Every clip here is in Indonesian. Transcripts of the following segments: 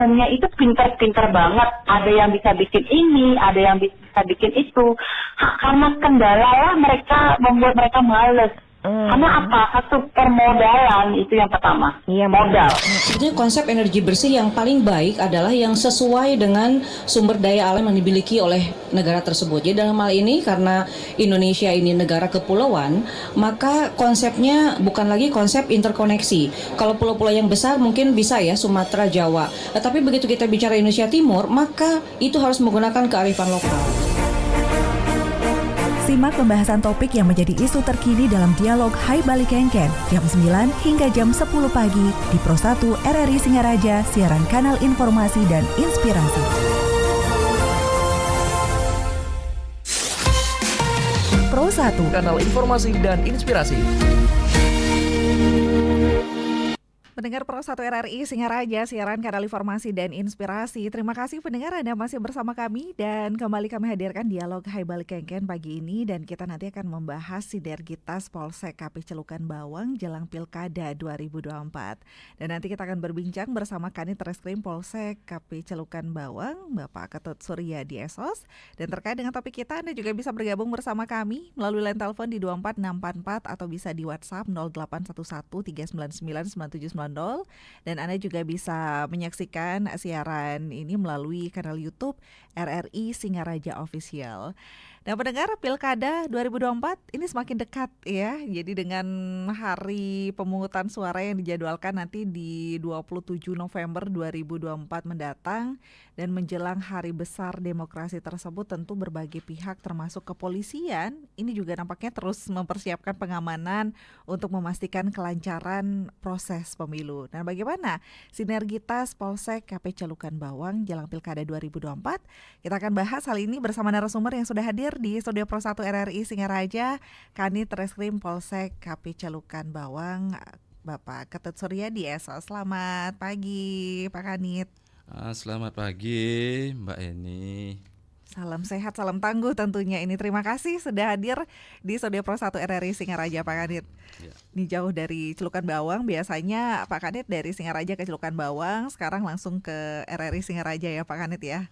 Sebenarnya itu pinter-pinter banget. Ada yang bisa bikin ini, ada yang bisa bikin itu. Karena kendala lah mereka membuat mereka males. Karena apa? Satu permodalan itu yang pertama. Iya, modal. Sebetulnya konsep energi bersih yang paling baik adalah yang sesuai dengan sumber daya alam yang dimiliki oleh negara tersebut. Jadi dalam hal ini karena Indonesia ini negara kepulauan, maka konsepnya bukan lagi konsep interkoneksi. Kalau pulau-pulau yang besar mungkin bisa ya Sumatera, Jawa. Tapi begitu kita bicara Indonesia Timur, maka itu harus menggunakan kearifan lokal. Simak pembahasan topik yang menjadi isu terkini dalam dialog Hai Bali Kengken jam 9 hingga jam 10 pagi di Pro 1 RRI Singaraja, siaran kanal informasi dan inspirasi. Pro 1, kanal informasi dan inspirasi. Pendengar Pro 1 RRI Singaraja, siaran kanal informasi dan inspirasi. Terima kasih pendengar Anda masih bersama kami dan kembali kami hadirkan dialog Hai Bali Kengken pagi ini dan kita nanti akan membahas sinergitas Polsek KP Celukan Bawang jelang Pilkada 2024. Dan nanti kita akan berbincang bersama Kanit Reskrim Polsek KP Celukan Bawang, Bapak Ketut Suryadi SOS. Dan terkait dengan topik kita, Anda juga bisa bergabung bersama kami melalui line telepon di 24644 atau bisa di WhatsApp 0811 399 9790. Dan Anda juga bisa menyaksikan siaran ini melalui kanal YouTube RRI Singaraja Official. Nah, pendengar, Pilkada 2024 ini semakin dekat ya. Jadi dengan hari pemungutan suara yang dijadwalkan nanti di 27 November 2024 mendatang dan menjelang hari besar demokrasi tersebut, tentu berbagai pihak termasuk kepolisian ini juga nampaknya terus mempersiapkan pengamanan untuk memastikan kelancaran proses pemilu. Nah, bagaimana sinergitas Polsek KP Celukan Bawang jelang Pilkada 2024? Kita akan bahas hal ini bersama narasumber yang sudah hadir di Studio Pro 1 RRI Singaraja, Kanit Reskrim Polsek KP Celukan Bawang, Bapak Ketut Suryadi SOS. Selamat pagi, Pak Kanit. Selamat pagi, Mbak Eni. Salam sehat, salam tangguh tentunya ini. Terima kasih sudah hadir di Studio Pro 1 RRI Singaraja, Pak Kanit. Ya. Ini jauh dari Celukan Bawang, biasanya Pak Kanit dari Singaraja ke Celukan Bawang, sekarang langsung ke RRI Singaraja ya Pak Kanit ya.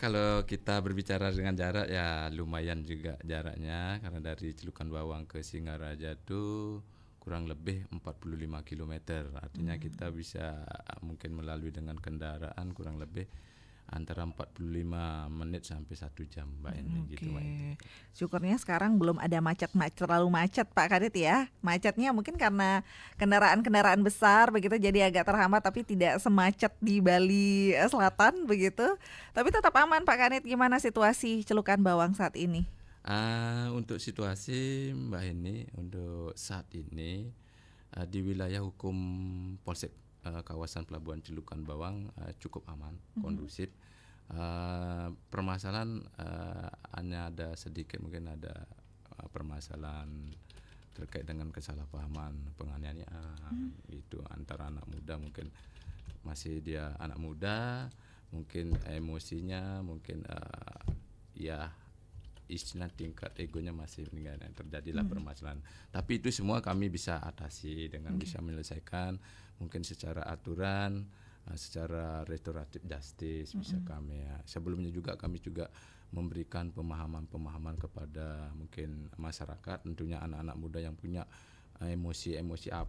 Kalau kita berbicara dengan jarak ya lumayan juga jaraknya, karena dari Celukan Bawang ke Singaraja itu kurang lebih 45 km. Artinya kita bisa mungkin melalui dengan kendaraan kurang lebih antara 45 menit sampai 1 jam, Mbak Eni. Gitu, Mbak Eni. Syukurnya sekarang belum ada terlalu macet Pak Kanit ya. Macetnya mungkin karena kendaraan besar begitu jadi agak terhambat, tapi tidak semacet di Bali Selatan begitu. Tapi tetap aman Pak Kanit. Gimana situasi Celukan Bawang saat ini? Untuk situasi Mbak Eni untuk saat ini di wilayah hukum Polsek kawasan Pelabuhan Celukan Bawang cukup aman, kondusif. Permasalahan hanya ada sedikit, mungkin ada permasalahan terkait dengan kesalahpahaman penganiayaan gitu antara anak muda, mungkin masih dia anak muda, mungkin emosinya mungkin istilah tingkat egonya masih meningkat, terjadilah permasalahan. Tapi itu semua kami bisa atasi dengan bisa menyelesaikan mungkin secara aturan, secara restoratif justice bisa kami ya. Sebelumnya juga kami juga memberikan pemahaman kepada mungkin masyarakat, tentunya anak-anak muda yang punya emosi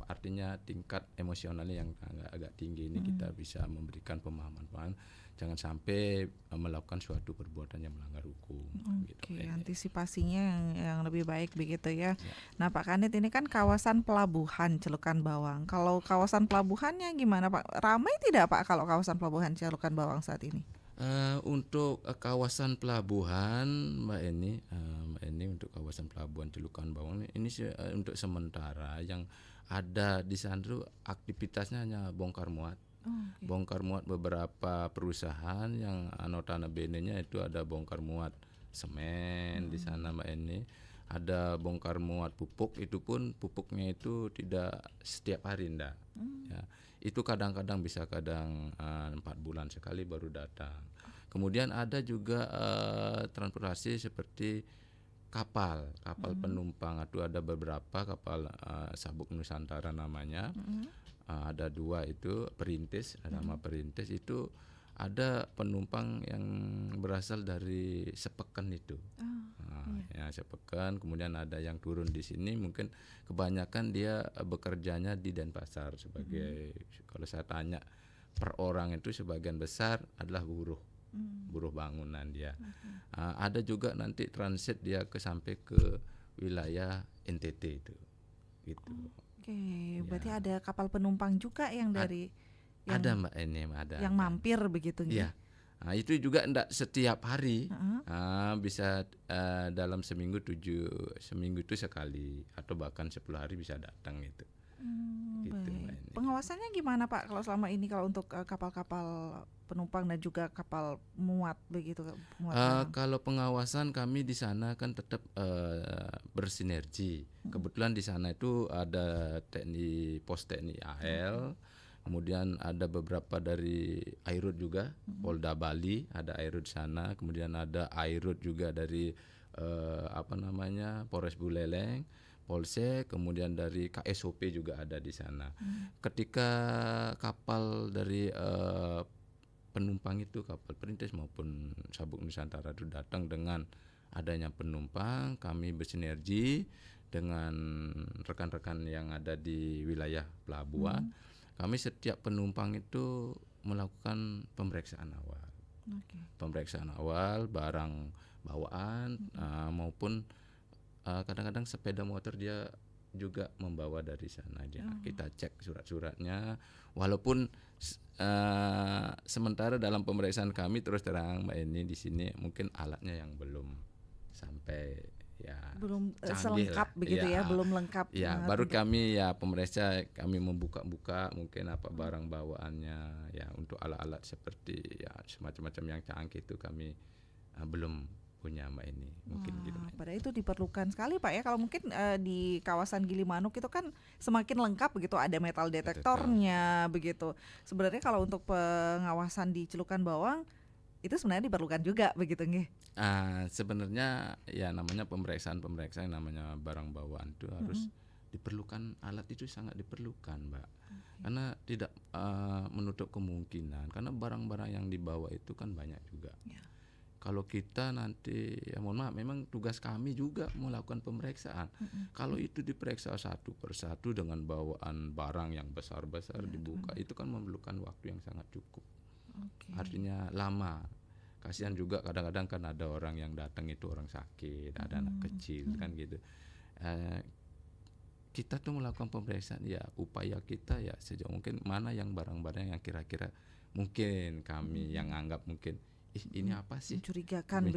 artinya tingkat emosionalnya yang agak tinggi ini kita bisa memberikan pemahaman jangan sampai melakukan suatu perbuatan yang melanggar hukum. Gitu. Antisipasinya yang lebih baik begitu ya. Nah Pak Kanit, ini kan kawasan pelabuhan Celukan Bawang. Kalau kawasan pelabuhannya gimana Pak? Ramai tidak Pak kalau kawasan pelabuhan Celukan Bawang saat ini? Untuk kawasan pelabuhan Mbak Eni, untuk kawasan pelabuhan Celukan Bawang ini untuk sementara yang ada di sana itu aktivitasnya hanya bongkar muat. Bongkar muat beberapa perusahaan yang notabene-nya itu ada bongkar muat semen di sana Mbak Eni. Ada bongkar muat pupuk, itu pun pupuknya itu tidak setiap hari ya. Itu kadang-kadang bisa 4 bulan sekali baru datang. Kemudian ada juga transportasi seperti kapal penumpang. Itu ada beberapa kapal Sabuk Nusantara namanya. ada 2 itu Perintis, nama Perintis itu ada penumpang yang berasal dari Sepeken itu. Ya Sepeken, kemudian ada yang turun di sini, mungkin kebanyakan dia bekerjanya di Denpasar sebagai kalau saya tanya per orang itu sebagian besar adalah buruh bangunan dia. Ada juga nanti transit dia sampai ke wilayah NTT itu gitu. Berarti ada kapal penumpang juga yang dari ada Mbak ini ada yang mampir begitu ya. Nah, itu juga enggak setiap hari, bisa dalam seminggu itu sekali atau bahkan 10 hari bisa datang itu. Gitu, pengawasannya gimana Pak kalau selama ini kalau untuk kapal-kapal penumpang dan juga kapal muat begitu? Kalau pengawasan kami di sana kan tetap bersinergi. Kebetulan di sana itu ada pos TNI AL. Kemudian ada beberapa dari Airut juga, Polda Bali ada Airut sana, kemudian ada Airut juga dari Polres Buleleng, Polsek, kemudian dari KSOP juga ada di sana. Ketika kapal dari penumpang itu, kapal Perintis maupun Sabuk Nusantara itu datang dengan adanya penumpang, kami bersinergi dengan rekan-rekan yang ada di wilayah pelabuhan. Kami setiap penumpang itu melakukan pemeriksaan awal. Pemeriksaan awal barang bawaan maupun kadang-kadang sepeda motor dia juga membawa dari sana dia. Kita cek surat-suratnya, walaupun sementara dalam pemeriksaan kami terus terang Mbak Eni di sini mungkin alatnya yang belum sampai belum selengkap begitu ya, belum lengkap. Baru kami pemeriksa kami membuka-buka mungkin apa barang bawaannya untuk alat-alat seperti semacam-macam yang canggih itu kami belum punya Mbak ini mungkin gitu. Padahal itu diperlukan sekali Pak ya, kalau mungkin di kawasan Gilimanuk itu kan semakin lengkap begitu, ada metal detektornya begitu. Sebenarnya kalau untuk pengawasan di Celukan Bawang itu sebenarnya diperlukan juga begitu nggih? Sebenarnya namanya pemeriksaan namanya barang bawaan itu harus diperlukan, alat itu sangat diperlukan Mbak. Karena tidak menutup kemungkinan, karena barang-barang yang dibawa itu kan banyak juga. Kalau kita nanti mohon maaf, memang tugas kami juga melakukan pemeriksaan. Kalau itu diperiksa satu persatu dengan bawaan barang yang besar-besar dibuka, itu kan memerlukan waktu yang sangat cukup. Artinya lama. Kasihan juga kadang-kadang kan ada orang yang datang itu orang sakit, ada anak kecil kan gitu. Kita tuh melakukan pemeriksaan upaya kita sejauh mungkin mana yang barang-barang yang kira-kira mungkin kami yang anggap mungkin ini apa sih mencurigakan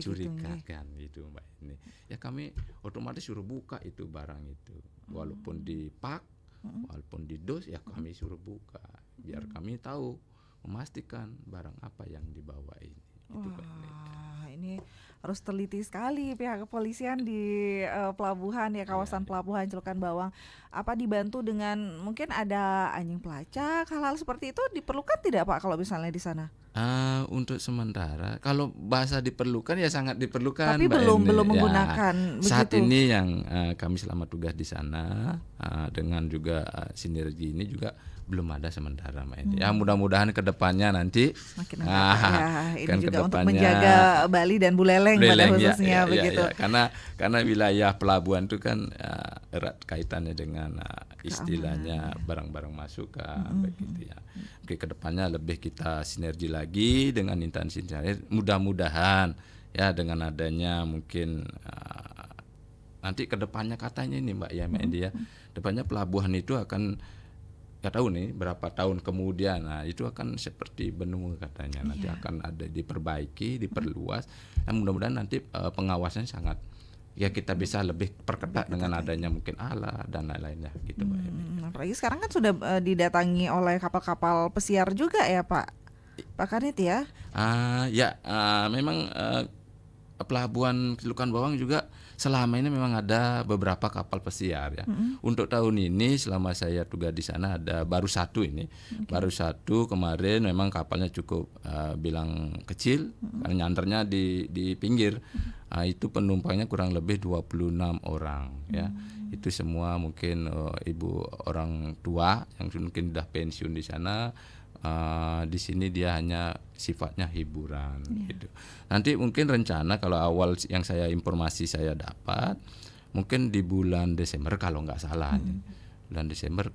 gitu Mbak ini. Kami otomatis suruh buka itu barang itu. Walaupun dipak, walaupun didos kami suruh buka biar kami tahu memastikan barang apa yang dibawa ini. Ini harus teliti sekali pihak kepolisian di pelabuhan kawasan pelabuhan Celukan Bawang. Apa dibantu dengan mungkin ada anjing pelacak, hal-hal seperti itu diperlukan tidak Pak kalau misalnya di sana? Untuk sementara kalau bahasa diperlukan sangat diperlukan. Tapi belum menggunakan saat begitu. ini yang kami selama tugas di sana dengan juga sinergi ini juga belum ada sementara Mbak Eni. Mudah-mudahan kedepannya nanti makin ini kan juga untuk kedepannya menjaga Bali dan Buleleng pada khususnya begitu. Karena wilayah pelabuhan itu kan erat kaitannya dengan istilahnya barang-barang masuk begitu ya. Oke, kedepannya lebih kita sinergi lagi dengan instansi. Mudah-mudahan dengan adanya mungkin nanti kedepannya katanya ini Mbak Eni depannya pelabuhan itu akan nggak tahu nih berapa tahun kemudian itu akan seperti benua katanya nanti akan ada diperbaiki, diperluas. Mudah-mudahan nanti pengawasan sangat kita bisa lebih perketat dengan adanya mungkin alat dan lain-lainnya gitu Mbak Eni. Apalagi sekarang kan sudah didatangi oleh kapal-kapal pesiar juga ya Pak Kanit ya? Memang pelabuhan Celukan Bawang juga selama ini memang ada beberapa kapal pesiar ya. Untuk tahun ini selama saya tugas di sana ada baru satu ini. Baru satu kemarin memang kapalnya cukup bilang kecil karena nyanternya di pinggir. Itu penumpangnya kurang lebih 26 orang ya. Itu semua mungkin ibu orang tua yang mungkin sudah pensiun di sana. Di sini dia hanya sifatnya hiburan gitu. Nanti mungkin rencana kalau awal yang informasi saya dapat mungkin di bulan Desember kalau nggak salah, bulan Desember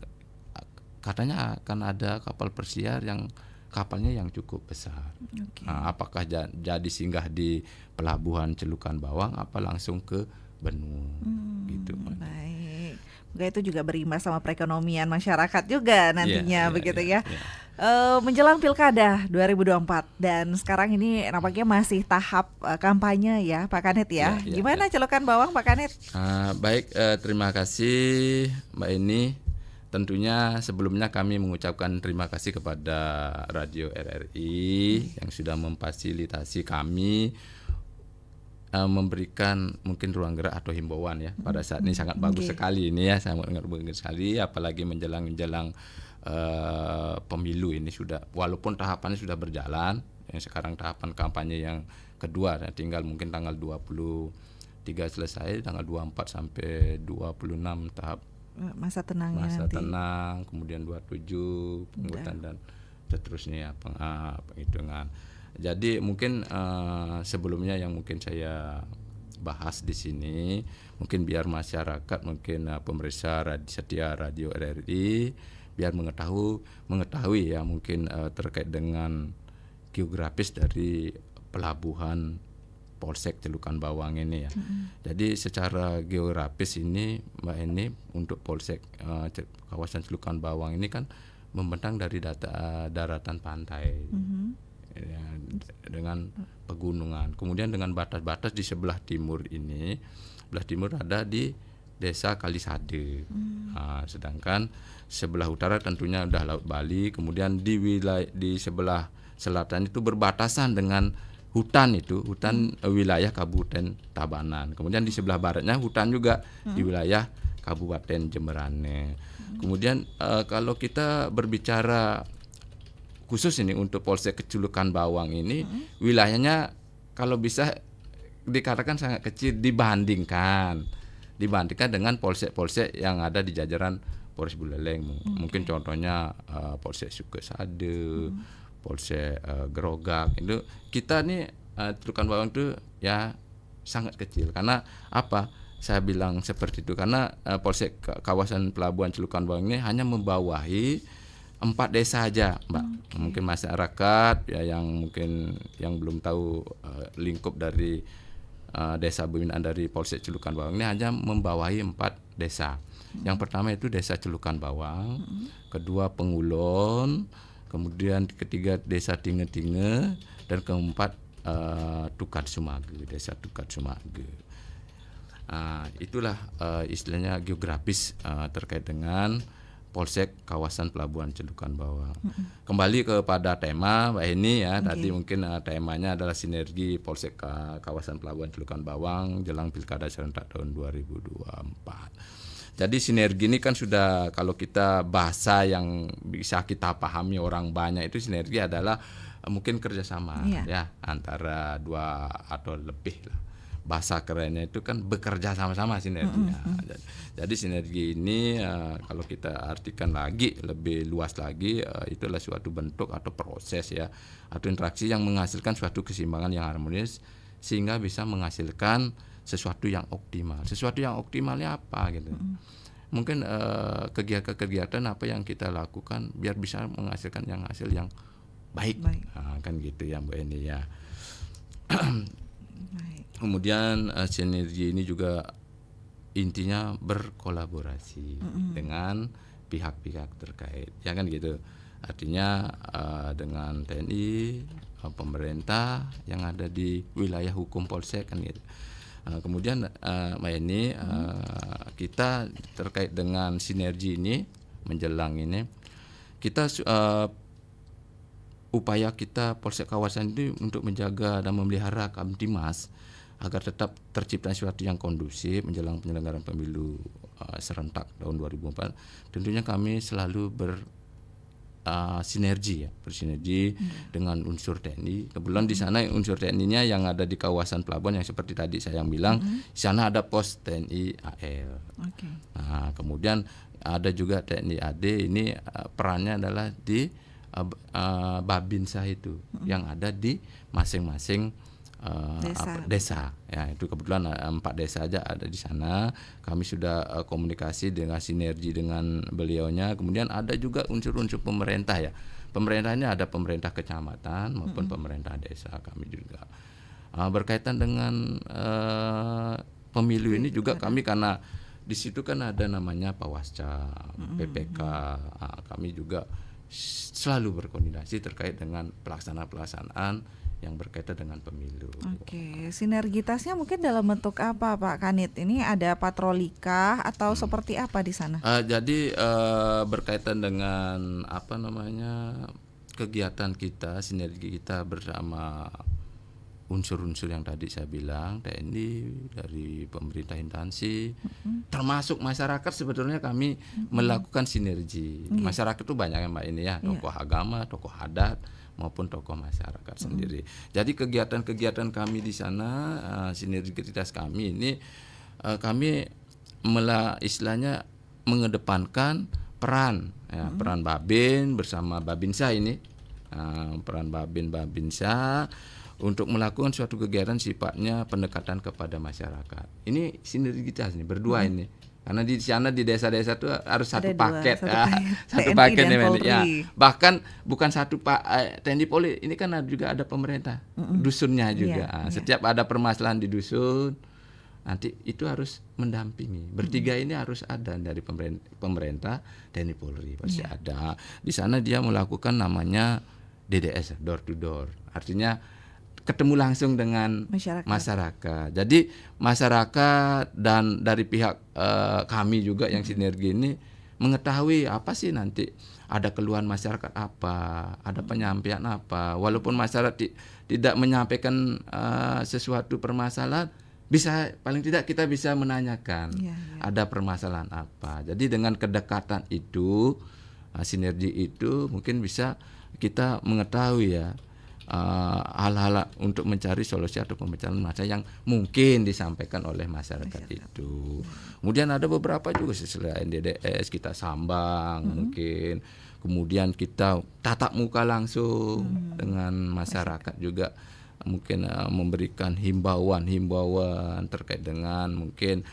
katanya akan ada kapal persiar yang kapalnya yang cukup besar. Apakah jadi singgah di pelabuhan Celukan Bawang apa langsung ke Benua gitu. Baik. Semoga itu juga berimbas sama perekonomian masyarakat juga nantinya begitu ya. Menjelang Pilkada 2024 dan sekarang ini nampaknya masih tahap kampanye ya Pak Kanit ya. Gimana Celukan Bawang Pak Kanit? Baik, terima kasih Mbak Eni. Tentunya sebelumnya kami mengucapkan terima kasih kepada Radio RRI yang sudah memfasilitasi kami memberikan mungkin ruang gerak atau himbauan ya pada saat ini sangat bagus sekali ini ya, sangat bagus sekali apalagi menjelang pemilu ini sudah, walaupun tahapannya sudah berjalan yang sekarang tahapan kampanye yang kedua tinggal mungkin tanggal 23 selesai, tanggal 24 sampai 26 tahap masa tenangnya masa nanti. tenang, kemudian 27 penghutan dan seterusnya penghitungan. Jadi mungkin sebelumnya yang mungkin saya bahas di sini mungkin biar masyarakat mungkin pemirsa setia Radio RRI biar mengetahui ya mungkin terkait dengan geografis dari pelabuhan Polsek Celukan Bawang ini ya. Jadi secara geografis ini Mbak Eni untuk Polsek kawasan Celukan Bawang ini kan membentang dari daratan pantai. Ya, dengan pegunungan. Kemudian dengan batas-batas di sebelah timur ini, sebelah timur ada di Desa Kalisade. Sedangkan sebelah utara tentunya udah Laut Bali. Kemudian di sebelah selatan itu berbatasan dengan hutan wilayah Kabupaten Tabanan. Kemudian di sebelah baratnya hutan juga di wilayah Kabupaten Jemberane. Kemudian kalau kita berbicara khusus ini untuk Polsek Celukan Bawang ini wilayahnya kalau bisa dikatakan sangat kecil dibandingkan dengan polsek-polsek yang ada di jajaran Polres Buleleng. Mungkin contohnya Polsek Sukesade, Polsek Gerogak. Itu kita nih Celukan Bawang itu ya sangat kecil. Karena apa? Saya bilang seperti itu karena Polsek kawasan pelabuhan Celukan Bawang ini hanya membawahi 4 desa aja, Mbak. Mungkin masyarakat ya yang belum tahu lingkup dari desa pembinaan dari Polsek Celukan Bawang ini hanya membawahi 4 desa. Yang pertama itu Desa Celukan Bawang, kedua Pengulon, kemudian ketiga Desa Tinge-Tinge, dan keempat Tukat Sumage, Desa Tukat Sumage. Itulah istilahnya geografis terkait dengan Polsek kawasan pelabuhan Celukan Bawang. Kembali kepada tema Mbak Eni ya, tadi mungkin temanya adalah sinergi Polsek kawasan pelabuhan Celukan Bawang jelang Pilkada serentak tahun 2024. Jadi sinergi ini kan sudah kalau kita bahasa yang bisa kita pahami orang banyak itu sinergi adalah mungkin kerjasama ya antara dua atau lebih lah. Bahasa kerennya itu kan bekerja sama-sama sinerginya. Jadi sinergi ini kalau kita artikan lagi lebih luas lagi itulah suatu bentuk atau proses ya atau interaksi yang menghasilkan suatu keseimbangan yang harmonis sehingga bisa menghasilkan sesuatu yang optimal. Sesuatu yang optimalnya apa gitu. Mungkin kegiatan-kegiatan apa yang kita lakukan biar bisa menghasilkan hasil yang baik. Kan gitu ya Mbak Eni ya. Kemudian sinergi ini juga intinya berkolaborasi dengan pihak-pihak terkait, ya kan gitu. Artinya dengan TNI, pemerintah yang ada di wilayah hukum Polsek kan gitu. Kemudian Mbak Eni, kita terkait dengan sinergi ini menjelang ini, kita upaya kita Polsek kawasan ini untuk menjaga dan memelihara Kamtimas agar tetap tercipta sesuatu yang kondusif menjelang penyelenggaraan pemilu serentak tahun 2024. Tentunya kami selalu sinergi ya, bersinergi dengan unsur TNI. Kebetulan di sana unsur TNI-nya yang ada di kawasan pelabuhan yang seperti tadi saya yang bilang, di sana ada pos TNI AL. Oke. Nah, kemudian ada juga TNI AD, ini perannya adalah di Babinsa itu yang ada di masing-masing desa. Ya, itu kebetulan 4 desa aja ada di sana. Kami sudah komunikasi dengan sinergi dengan beliaunya. Kemudian ada juga unsur-unsur pemerintah ya. Pemerintahnya ada pemerintah kecamatan maupun pemerintah desa. Kami juga berkaitan dengan pemilu ini juga kami, karena di situ kan ada namanya Pawasca, PPK. Kami juga selalu berkoordinasi terkait dengan pelaksanaan yang berkaitan dengan pemilu. Oke, sinergitasnya mungkin dalam bentuk apa Pak Kanit? Ini ada patroli kah atau seperti apa di sana? Jadi berkaitan dengan kegiatan kita, sinergi kita bersama unsur-unsur yang tadi saya bilang, TNI, dari pemerintah instansi, termasuk masyarakat. Sebetulnya kami melakukan sinergi. Masyarakat itu banyak ya Mbak ini ya, tokoh agama, tokoh adat, maupun tokoh masyarakat sendiri. Jadi kegiatan-kegiatan kami di sana, sinergitas kami ini, kami istilahnya mengedepankan peran Babin bersama Babinsa ini, peran Babinsa untuk melakukan suatu kegiatan sifatnya pendekatan kepada masyarakat. Ini sinergitas nih berdua ini. Karena di sana di desa-desa itu harus satu paket, satu paket nih, ya. Bahkan bukan satu TNI Polri, ini kan juga ada pemerintah, dusunnya juga. Setiap ada permasalahan di dusun, nanti itu harus mendampingi. Bertiga ini harus ada dari pemerintah, TNI Polri pasti ada. Di sana dia melakukan namanya DDS, door to door. Artinya ketemu langsung dengan masyarakat. Jadi masyarakat dan dari pihak kami juga yang sinergi ini mengetahui apa sih nanti ada keluhan masyarakat apa, ada penyampaian apa. Walaupun masyarakat tidak menyampaikan sesuatu permasalahan, bisa paling tidak kita bisa menanyakan ada permasalahan apa. Jadi dengan kedekatan itu, sinergi itu mungkin bisa kita mengetahui ya hal-hal untuk mencari solusi atau pemecahan masalah yang mungkin disampaikan oleh masyarakat itu. Kemudian ada beberapa juga selain DDS kita sambang mungkin, kemudian kita tatap muka langsung dengan masyarakat juga, mungkin memberikan himbauan terkait dengan mungkin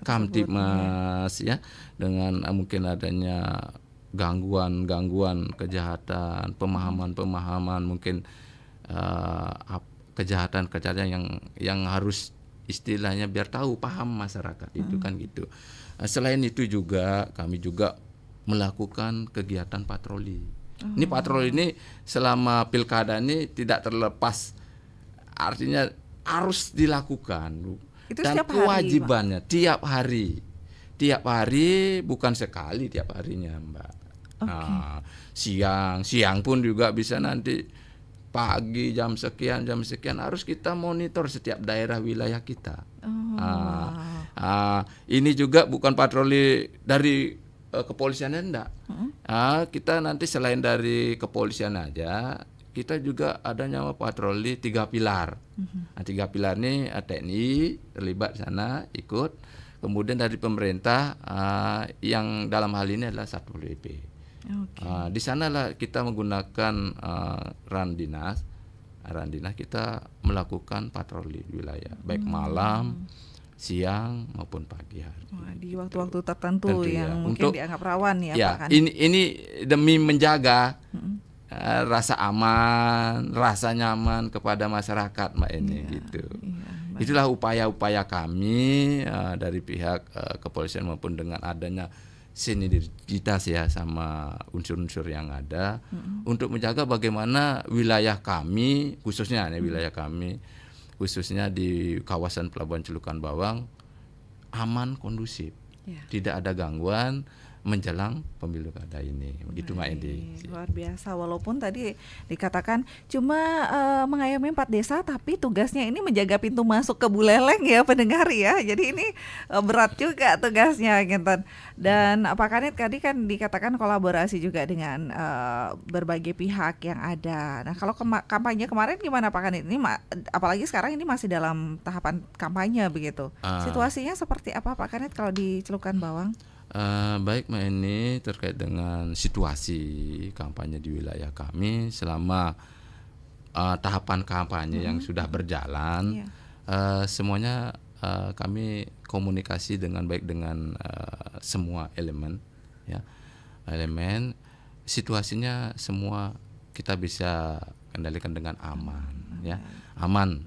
Kamtibmas ya, dengan mungkin adanya gangguan kejahatan, pemahaman mungkin kejahatan yang harus istilahnya biar paham masyarakat itu kan gitu. Selain itu juga kami juga melakukan kegiatan patroli. Ini patroli ini selama pilkada ini tidak terlepas, artinya harus dilakukan. Itu dan kewajibannya hari, tiap hari bukan sekali, tiap harinya Mbak. Siang pun juga bisa, nanti pagi jam sekian harus kita monitor setiap daerah wilayah kita. Ini juga bukan patroli dari kepolisian enggak. Kita nanti selain dari kepolisian aja, kita juga ada nyawa patroli 3 pilar. 3 pilar ini TNI terlibat sana ikut. Kemudian dari pemerintah yang dalam hal ini adalah Satpol PP. Di sanalah kita menggunakan Randinas kita melakukan patroli wilayah baik malam, siang maupun pagi hari. Di waktu-waktu tertentu yang mungkin dianggap rawan ya Pak. Ini demi menjaga rasa aman, rasa nyaman kepada masyarakat Mbak ini gitu. Itulah upaya-upaya kami dari pihak kepolisian maupun dengan adanya sinergitas ya sama unsur-unsur yang ada untuk menjaga bagaimana wilayah kami khususnya di kawasan Pelabuhan Celukan Bawang aman, kondusif, tidak ada gangguan, menjelang pemilu kada ini. Begitu Mbak Edi. Luar biasa, walaupun tadi dikatakan cuma mengayomi 4 desa, tapi tugasnya ini menjaga pintu masuk ke Buleleng ya pendengar ya. Jadi ini berat juga tugasnya gitu. Dan Pak Kanit tadi kan dikatakan kolaborasi juga dengan berbagai pihak yang ada. Nah kalau kampanye kemarin gimana Pak Kanit? Ini apalagi sekarang ini masih dalam tahapan kampanye begitu. Situasinya seperti apa Pak Kanit kalau di Celukan Bawang? Baik Mbak ini terkait dengan situasi kampanye di wilayah kami selama tahapan kampanye yang sudah berjalan, semuanya kami komunikasi dengan baik dengan semua elemen, ya elemen. Situasinya semua kita bisa kendalikan dengan aman, ya aman,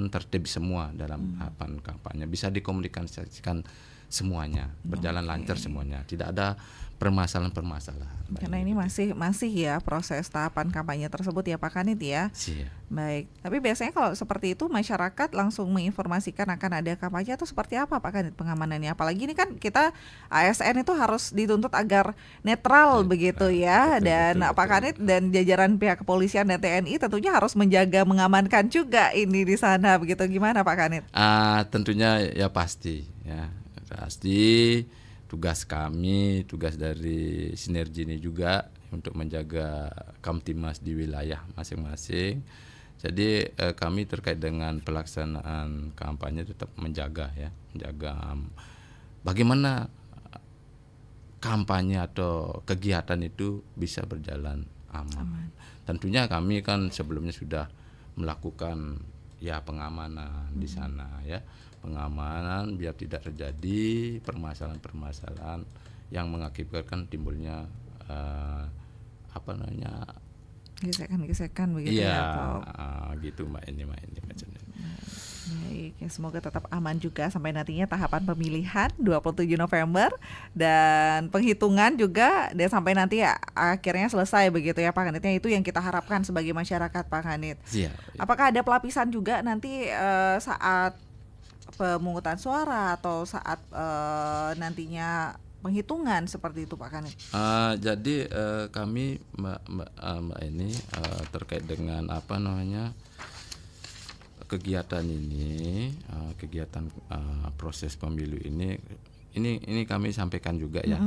tertib semua dalam tahapan kampanye, bisa dikomunikasikan semuanya, berjalan lancar semuanya, tidak ada permasalahan-permasalahan. Karena ini masih ya proses tahapan kampanye tersebut ya Pak Kanit ya. Siap. Baik, tapi biasanya kalau seperti itu masyarakat langsung menginformasikan akan ada kampanye atau seperti apa Pak Kanit pengamanannya? Apalagi ini kan kita ASN itu harus dituntut agar netral begitu ya. Dan Pak Kanit dan jajaran pihak kepolisian dan TNI tentunya harus menjaga mengamankan juga ini di sana begitu. Gimana Pak Kanit? Tentunya ya pasti tugas kami, tugas dari Sinergi ini juga untuk menjaga Kamtimas di wilayah masing-masing. Jadi kami terkait dengan pelaksanaan kampanye tetap menjaga bagaimana kampanye atau kegiatan itu bisa berjalan aman. Tentunya kami kan sebelumnya sudah melakukan ya pengamanan di sana ya. Pengamanan biar tidak terjadi permasalahan-permasalahan yang mengakibatkan timbulnya gesekan begitu ya. Gitu Mbak ini macamnya. Baik, ya semoga tetap aman juga sampai nantinya tahapan pemilihan 27 November dan penghitungan juga dan sampai nanti ya akhirnya selesai begitu ya Pak Kanitnya, itu yang kita harapkan sebagai masyarakat Pak Kanit. Apakah ada pelapisan juga nanti saat pemungutan suara atau saat nantinya penghitungan seperti itu Pak Kanit? Jadi kami Mbak ini terkait dengan kegiatan ini, kegiatan proses pemilu ini kami sampaikan juga ya.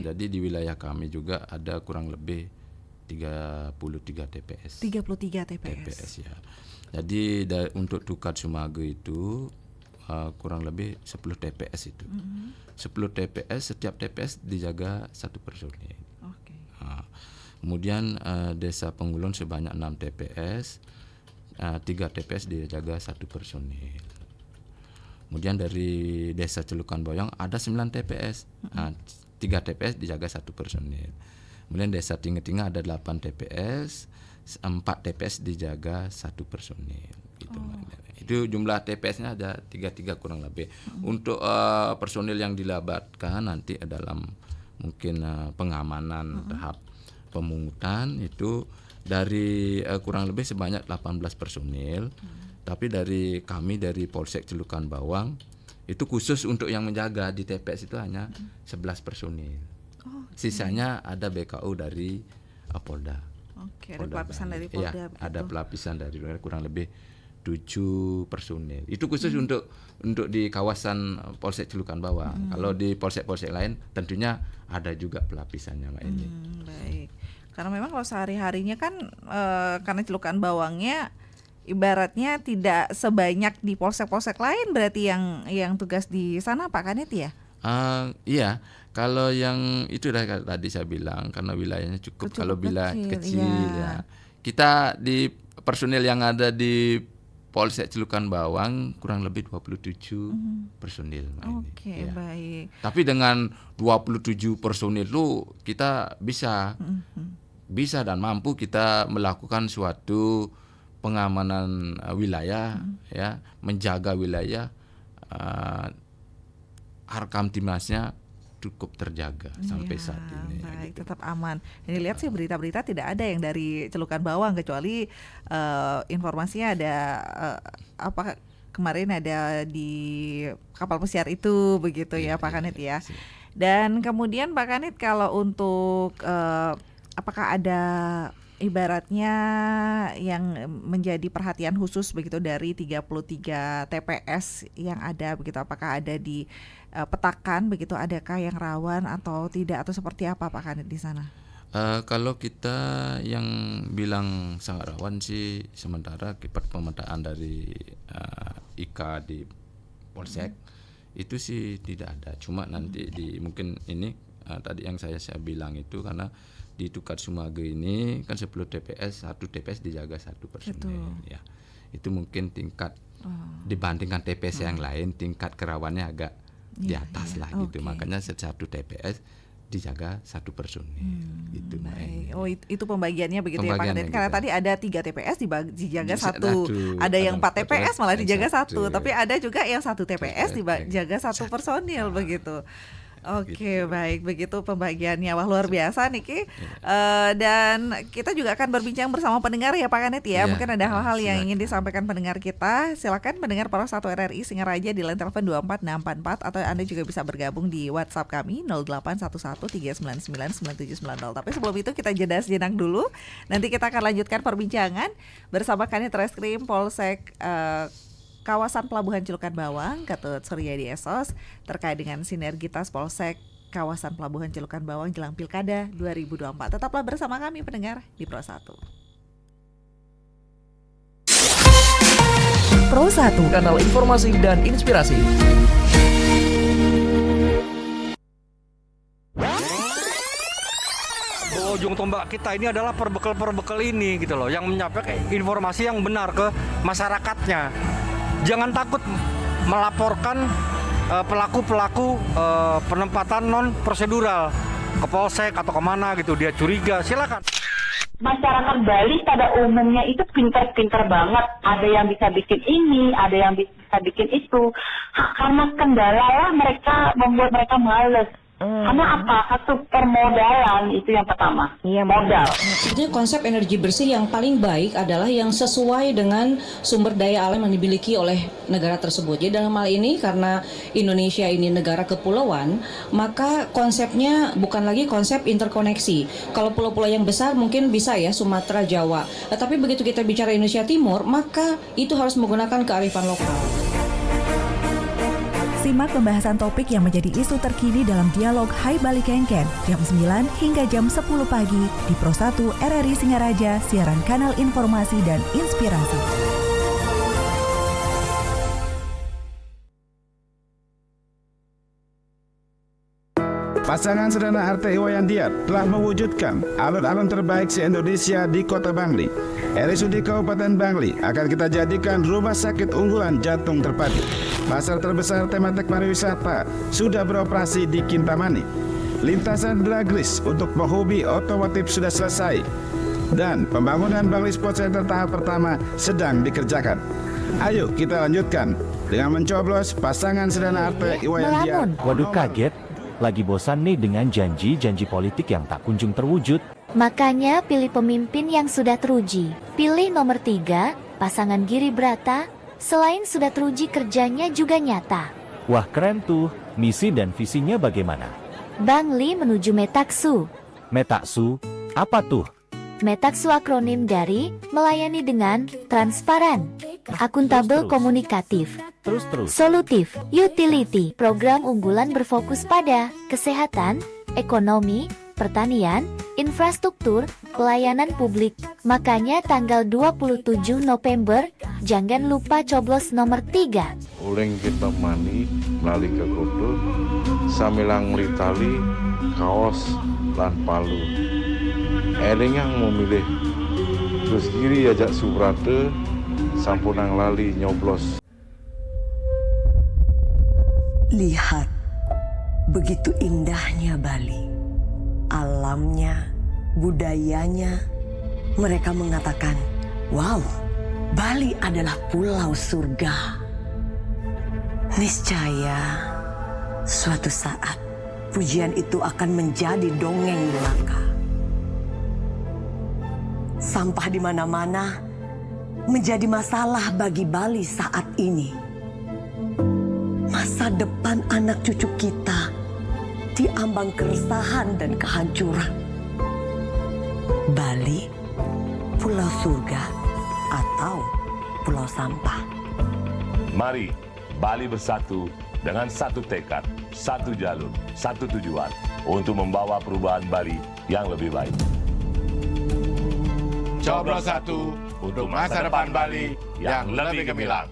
Jadi di wilayah kami juga ada kurang lebih 33 TPS. 33 TPS ya. Jadi untuk Dukat Sumage itu kurang lebih 10 TPS itu. 10 TPS, setiap TPS dijaga 1 personil. Kemudian Desa Penggulon sebanyak 6 TPS, 3 TPS dijaga 1 personil. Kemudian dari Desa Celukan Bawang ada 9 TPS, 3 TPS dijaga 1 personil. Kemudian Desa Tinggi-Tinggi ada 8 TPS, 4 TPS dijaga 1 personil. Gitu. Itu jumlah TPS-nya ada 33 kurang lebih. Untuk personil yang dilabatkan nanti dalam mungkin pengamanan tahap pemungutan itu dari kurang lebih sebanyak 18 personil. Tapi dari kami dari Polsek Celukan Bawang itu khusus untuk yang menjaga di TPS itu hanya 11 personil. Sisanya ada BKU dari Polda. Ada pelapisan dari Polda. Ada pelapisan dari kurang lebih 7 personil. Itu khusus untuk di kawasan Polsek Celukan Bawang. Kalau di polsek-polsek lain tentunya ada juga pelapisannya Mbak ini. Baik. Karena memang kalau sehari-harinya kan karena Celukan Bawangnya ibaratnya tidak sebanyak di polsek-polsek lain, berarti yang tugas di sana Pak Kanit ya? Iya. Kalau yang itu tadi saya bilang karena wilayahnya cukup kalau wilayah kecil ya. Kita di personil yang ada di Polsek Celukan Bawang kurang lebih 27 personil. Baik. Tapi dengan 27 personil itu kita bisa dan mampu kita melakukan suatu pengamanan wilayah ya, menjaga wilayah Kamtimasnya cukup terjaga sampai saat ini. Baik, tetap aman. Ini lihat sih berita-berita tidak ada yang dari Celukan Bawang kecuali informasinya ada kemarin ada di kapal pesiar itu begitu ya Pak Kanit ya. Dan kemudian Pak Kanit, kalau untuk apakah ada ibaratnya yang menjadi perhatian khusus begitu dari 33 TPS yang ada begitu, apakah ada di petakan begitu, adakah yang rawan atau tidak, atau seperti apa Pak Kanit di sana? Kalau kita yang bilang sangat rawan sih, sementara pemetaan dari IKA di Polsek itu sih tidak ada. Cuma nanti mungkin ini tadi yang saya bilang itu, karena di Tukat Sumage ini kan 10 TPS, 1 TPS dijaga 1 personil ya. Itu mungkin tingkat dibandingkan TPS yang lain, tingkat kerawannya agak di atas lah gitu. Makanya 1 TPS dijaga 1 personil gitu. Baik. Oh, itu pembagiannya begitu ya Pak Kanit. Gitu. Karena tadi ada 3 TPS dijaga 1, ada yang 4 TPS malah dijaga 1, tapi ada juga yang 1 TPS dijaga 1 personil begitu. Oke, baik, begitu pembagiannya. Wah, luar biasa Niki. Dan kita juga akan berbincang bersama pendengar ya Pak Kanit ya. Mungkin ada hal-hal yang ingin disampaikan pendengar kita. Silakan pendengar Poros 1 RRI Singaraja di line telepon 24644, atau Anda juga bisa bergabung di WhatsApp kami 081139999790. Tapi sebelum itu kita jeda sejenak dulu. Nanti kita akan lanjutkan perbincangan bersama Kanit Reskrim Polsek Kawasan Pelabuhan Cilukan Bawang, Ketut Suryadi Esos, terkait dengan sinergitas Polsek Kawasan Pelabuhan Cilukan Bawang jelang Pilkada 2024. Tetaplah bersama kami pendengar di Pro 1. Pro 1, kanal informasi dan inspirasi. Ujung tombak kita ini adalah perbekal ini gitu loh, yang menyampaikan informasi yang benar ke masyarakatnya. Jangan takut melaporkan pelaku-pelaku penempatan non prosedural ke Polsek atau kemana gitu, dia curiga, silakan. Masyarakat Bali pada umumnya itu pintar-pintar banget. Ada yang bisa bikin ini, ada yang bisa bikin itu. Karena kendala lah mereka membuat mereka males. Karena apa? Satu permodalan itu yang pertama. Modal. Sebetulnya konsep energi bersih yang paling baik adalah yang sesuai dengan sumber daya alam yang dimiliki oleh negara tersebut. Jadi dalam hal ini, karena Indonesia ini negara kepulauan, maka konsepnya bukan lagi konsep interkoneksi. Kalau pulau-pulau yang besar mungkin bisa ya, Sumatera, Jawa. Tapi begitu kita bicara Indonesia Timur, maka itu harus menggunakan kearifan lokal. Simak pembahasan topik yang menjadi isu terkini dalam dialog Hai Bali Kengken jam 9 hingga jam 10 pagi di Pro 1 RRI Singaraja, siaran kanal informasi dan inspirasi. Pasangan Sederhana Arte Iwayan Diat telah mewujudkan alun-alun terbaik se-Indonesia di Kota Bangli. RSUD Kabupaten Bangli akan kita jadikan rumah sakit unggulan jantung terpadu. Pasar terbesar tematik pariwisata sudah beroperasi di Kintamani. Lintasan Dragris untuk penghobi otomotif sudah selesai. Dan pembangunan Bangli Sport Center tahap pertama sedang dikerjakan. Ayo kita lanjutkan dengan mencoblos pasangan Sederhana Arte Iwayan Diat. Waduh, kaget. Lagi bosan nih dengan janji-janji politik yang tak kunjung terwujud. Makanya pilih pemimpin yang sudah teruji. Pilih nomor 3, pasangan Giri Brata. Selain sudah teruji, kerjanya juga nyata. Wah, keren tuh. Misi dan visinya bagaimana? Bangli menuju Metaksu. Metaksu? Apa tuh? Metaksu akronim dari melayani dengan transparan, akuntabel, komunikatif, terus solutif, utility. Program unggulan berfokus pada kesehatan, ekonomi, pertanian, infrastruktur, pelayanan publik. Makanya tanggal 27 November, jangan lupa coblos nomor 3. Uleng kita mani melalui ke Kodo, samilang meritali, kaos, lan palu. Eling yang memilih terus kiri ajak Subrate, sampunang lali nyoblos. Lihat, begitu indahnya Bali. Alamnya, budayanya. Mereka mengatakan, wow, Bali adalah pulau surga. Niscaya, suatu saat pujian itu akan menjadi dongeng belaka. Sampah di mana-mana menjadi masalah bagi Bali saat ini. Masa depan anak cucu kita di ambang keresahan dan kehancuran. Bali, pulau surga atau pulau sampah. Mari Bali bersatu dengan satu tekad, satu jalur, satu tujuan untuk membawa perubahan Bali yang lebih baik. Coblos 1 untuk masa depan Bali yang lebih gemilang.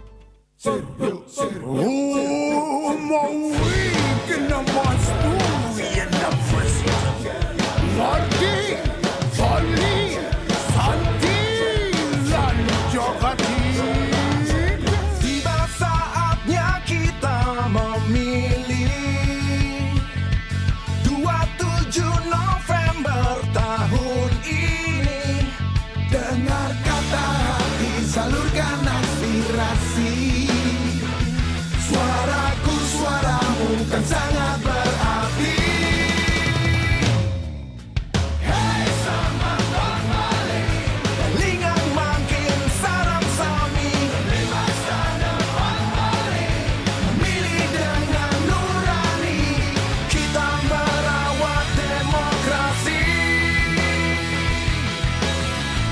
Tiba saatnya kita memilih 27 November tahun ini. Dengar kata hati, salurkan aspirasi. Suaraku, suaramu kan sangat berarti. Hey, semangat Bali, lingang makin sarang sami. Masa depan Bali, memilih dengan nurani. Kita merawat demokrasi.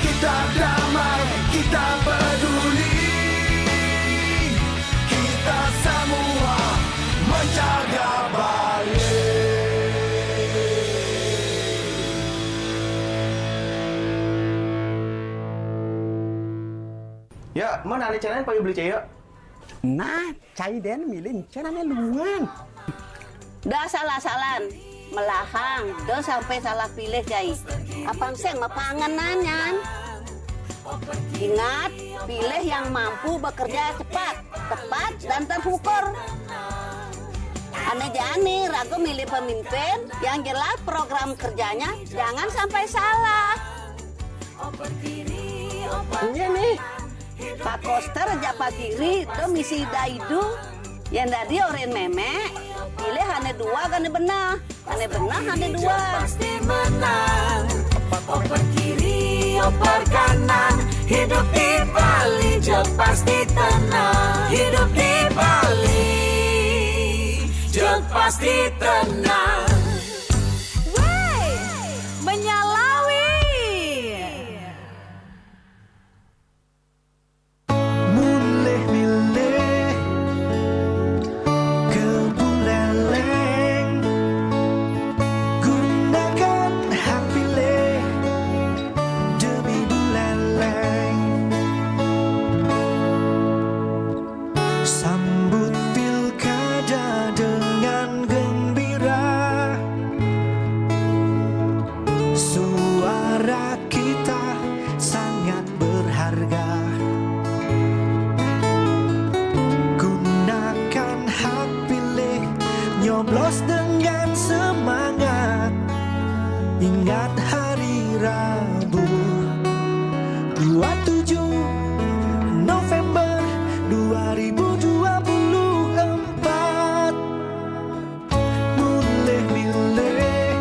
Kita damai, kita peduli. Kita semua menjaga Bali. Ya, mana ada channel pakai beli caya? Nah, cai den milih channelnya luang. Dah salah-salan, melahang, dah sampai salah pilih cai. Apang seng mapangan nanyan. Ingat, pilih yang mampu bekerja cepat, tepat, dan terukur. Aneh jani, ragu milih pemimpin yang jelas program kerjanya jangan sampai salah. Iya nih, Pak Koster Japa Kiri, do misi Daidu, yang tadi oren meme, pilih hanya dua, hanya benar, hanya dua. Pasti menang. Oper kiri, oper kanan, hidup di Bali, jauh pasti tenang. Hidup di Bali, jauh pasti tenang. Wey, menyalawi. Mulih-milih ke Buleleng, gunakan hak pilih demi Buleleng. Sambut pilkada dengan gembira. Suara kita sangat berharga. Gunakan hak pilih, nyoblos dengan semangat. Ingat hari Rabu 27 November 2024. Mulih-milih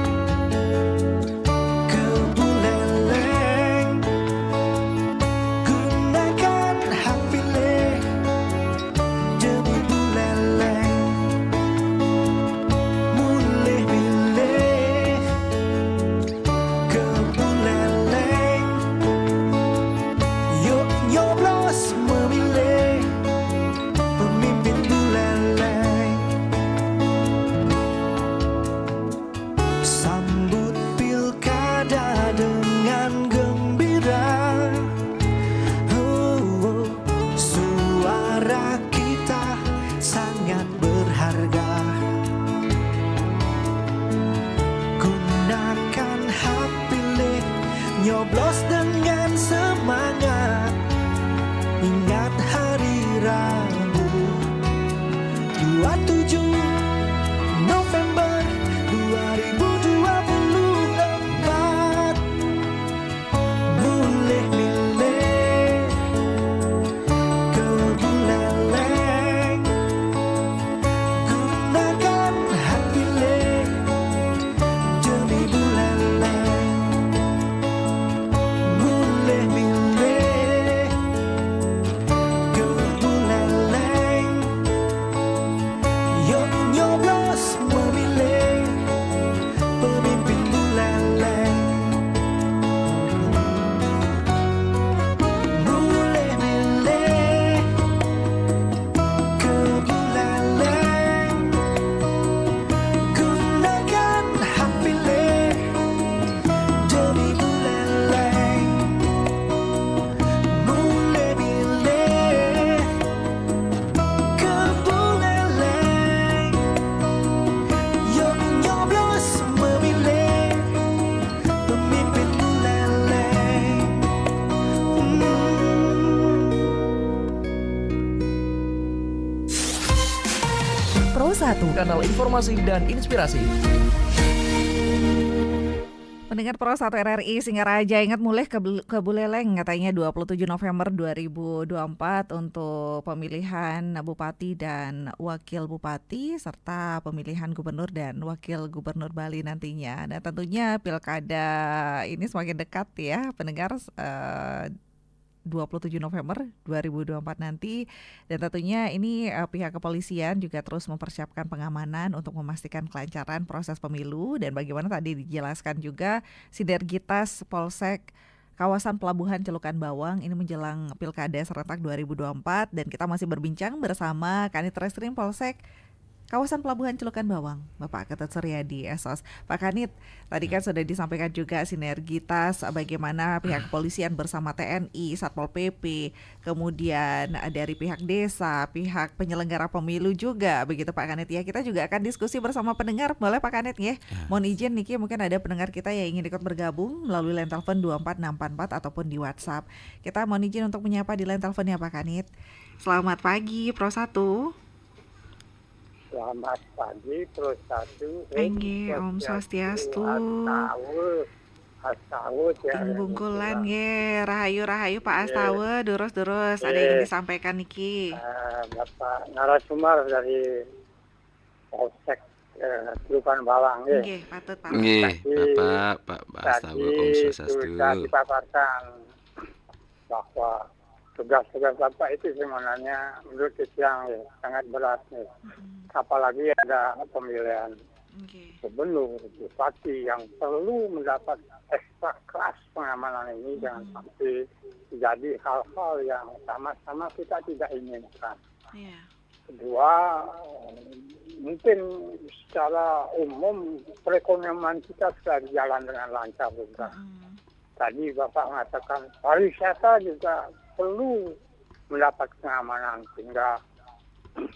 ke Buleleng, gunakan hak pilih demi Buleleng. Mulih-milih ke Buleleng, yuk nyoblos memilih pemimpin Buleleng. Sambut pilkada dengan gembira. Suara kita sangat berharga. Gunakan hak pilih, nyoblos dengan semangat. Ingat hari Rabu 27 November 2024. Mulih-milih ke Buleleng, gunakan hak pilih demi Buleleng. kanal informasi dan inspirasi. Pendengar Pro 1 RRI Singaraja, ingat mulai ke Buleleng katanya 27 November 2024 untuk pemilihan Bupati dan Wakil Bupati serta pemilihan Gubernur dan Wakil Gubernur Bali nantinya. Dan tentunya pilkada ini semakin dekat ya pendengar, 27 November 2024 nanti, dan tentunya ini pihak kepolisian juga terus mempersiapkan pengamanan untuk memastikan kelancaran proses pemilu. Dan bagaimana tadi dijelaskan juga sinergitas Polsek kawasan Pelabuhan Celukan Bawang ini menjelang Pilkada serentak 2024, dan kita masih berbincang bersama Kanit Reskrim Polsek kawasan Pelabuhan Celukan Bawang, Bapak Ketut Suryadi, Esos. Pak Kanit, tadi kan sudah disampaikan juga sinergitas bagaimana pihak kepolisian bersama TNI, Satpol PP, kemudian dari pihak desa, pihak penyelenggara pemilu juga, begitu Pak Kanit ya. Kita juga akan diskusi bersama pendengar, boleh Pak Kanit ya? Mohon izin Niki, mungkin ada pendengar kita yang ingin ikut bergabung melalui line telepon 24644 ataupun di WhatsApp. Kita mohon izin untuk menyapa di line teleponnya Pak Kanit. Selamat pagi Pro 1. Selamat pagi, Pro 1. Om Swastiastu. Astawa. Ting bungkulan ye, rahayu Pak Astawa, durus. Ada yang disampaikan Niki. Bapak narasumber dari Polsek Celukan Bawang ye. Nggih, patut. Nggih, Pak Astawa, Om Swastiastu. Tadi dipaparkan bahwa tugas-tugas Bapak itu sebenarnya menurut yang sangat berat nih. Apalagi ada pemilihan gubernur, bupati yang perlu mendapat ekstra keras pengamanan ini, jangan sampai terjadi hal-hal yang sama-sama kita tidak inginkan. Kedua, mungkin secara umum perekonomian kita sudah berjalan dengan lancar juga. Tadi Bapak mengatakan pariwisata juga perlu mendapat pengamanan, sehingga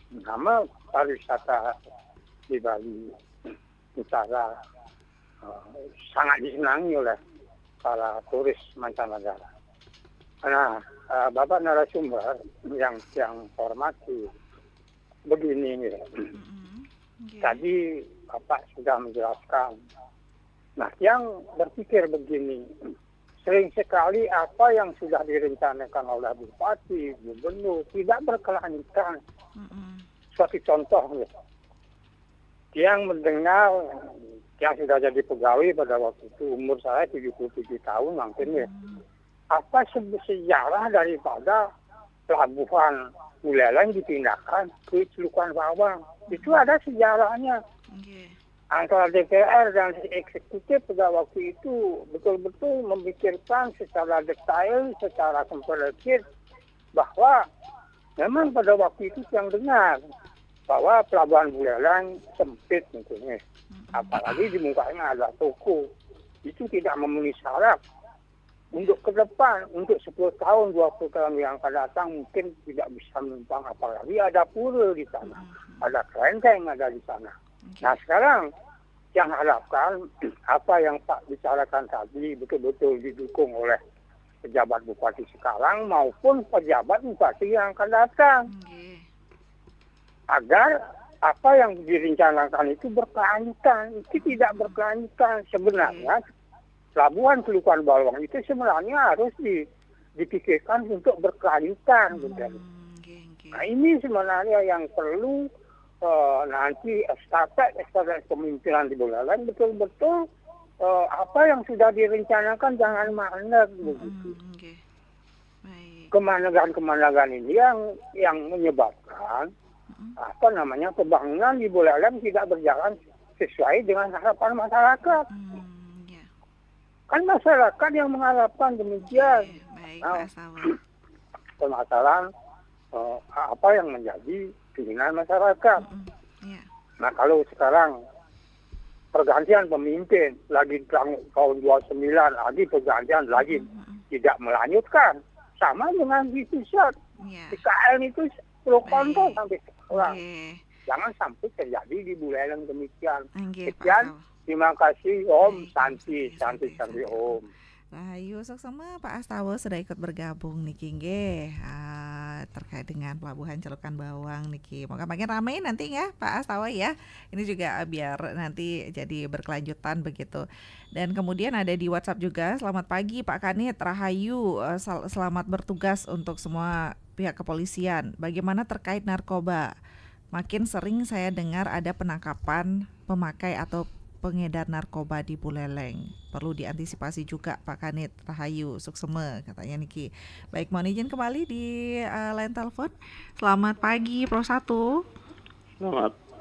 nama pariwisata di Bali Utara sangat disenangi oleh para turis mancanegara. Nah, Bapak narasumber yang hormati, begini nih. Tadi Bapak sudah menjelaskan. Nah, yang berpikir begini, sering sekali apa yang sudah direncanakan oleh bupati, gubernur tidak berkelanjutan. Suatu contoh, yang mendengar, yang sudah jadi pegawai pada waktu itu, umur saya 77 tahun mungkin ya. Apa sejarah daripada Pelabuhan Buleleng dipindahkan ke Celukan Bawang? Itu ada sejarahnya. Antara DPR dan eksekutif pada waktu itu betul-betul memikirkan secara detail, secara komprehensif bahwa memang pada waktu itu yang dengar bahwa Pelabuhan Buleleng sempit mungkin, apalagi di mukanya ada toko, itu tidak memenuhi syarat. Untuk ke depan, untuk 10 tahun, 20 tahun yang akan datang mungkin tidak bisa menumpang, apalagi ada pura di sana, ada kelenteng ada di sana. Nah sekarang yang harapkan apa yang Pak bicarakan tadi betul-betul didukung oleh pejabat bupati sekarang maupun pejabat bupati yang akan datang. Agar apa yang direncanakan itu berkelanjutan. Itu tidak berkelanjutan. Sebenarnya Pelabuhan Celukan Bawang itu sebenarnya harus dipikirkan untuk berkelanjutan. Nah ini sebenarnya yang perlu nanti estafet kepemimpinan di Buleleng betul-betul apa yang sudah direncanakan jangan mandek begitu. Kemandegan ini yang menyebabkan pembangunan di Buleleng tidak berjalan sesuai dengan harapan masyarakat. Kan masyarakat yang mengharapkan demikian. Permasalahan apa yang menjadi keinginan masyarakat. Nah kalau sekarang pergantian pemimpin lagi tahun 29 lagi pergantian lagi tidak melanjutkan, sama dengan di pusat. IKN itu pro kontra sampai sekarang. Jangan sampai terjadi di Buleleng demikian. Sekian, terima kasih Om. Santi Om. Rahayu sok sama Pak Astawa sudah ikut bergabung niki nggih. terkait dengan pelabuhan Celukan Bawang niki. Moga makin ramai nanti ya Pak Astawa ya. Ini juga biar nanti jadi berkelanjutan begitu. Dan kemudian ada di WhatsApp juga, selamat pagi Pak Kanit, Rahayu, selamat bertugas untuk semua pihak kepolisian. Bagaimana terkait narkoba? Makin sering saya dengar ada penangkapan pemakai atau pengedar narkoba di Buleleng. Perlu diantisipasi juga Pak Kanit, Rahayu, Sukseme katanya niki. Baik, mohon izin kembali di line telepon. Selamat pagi Pro 1.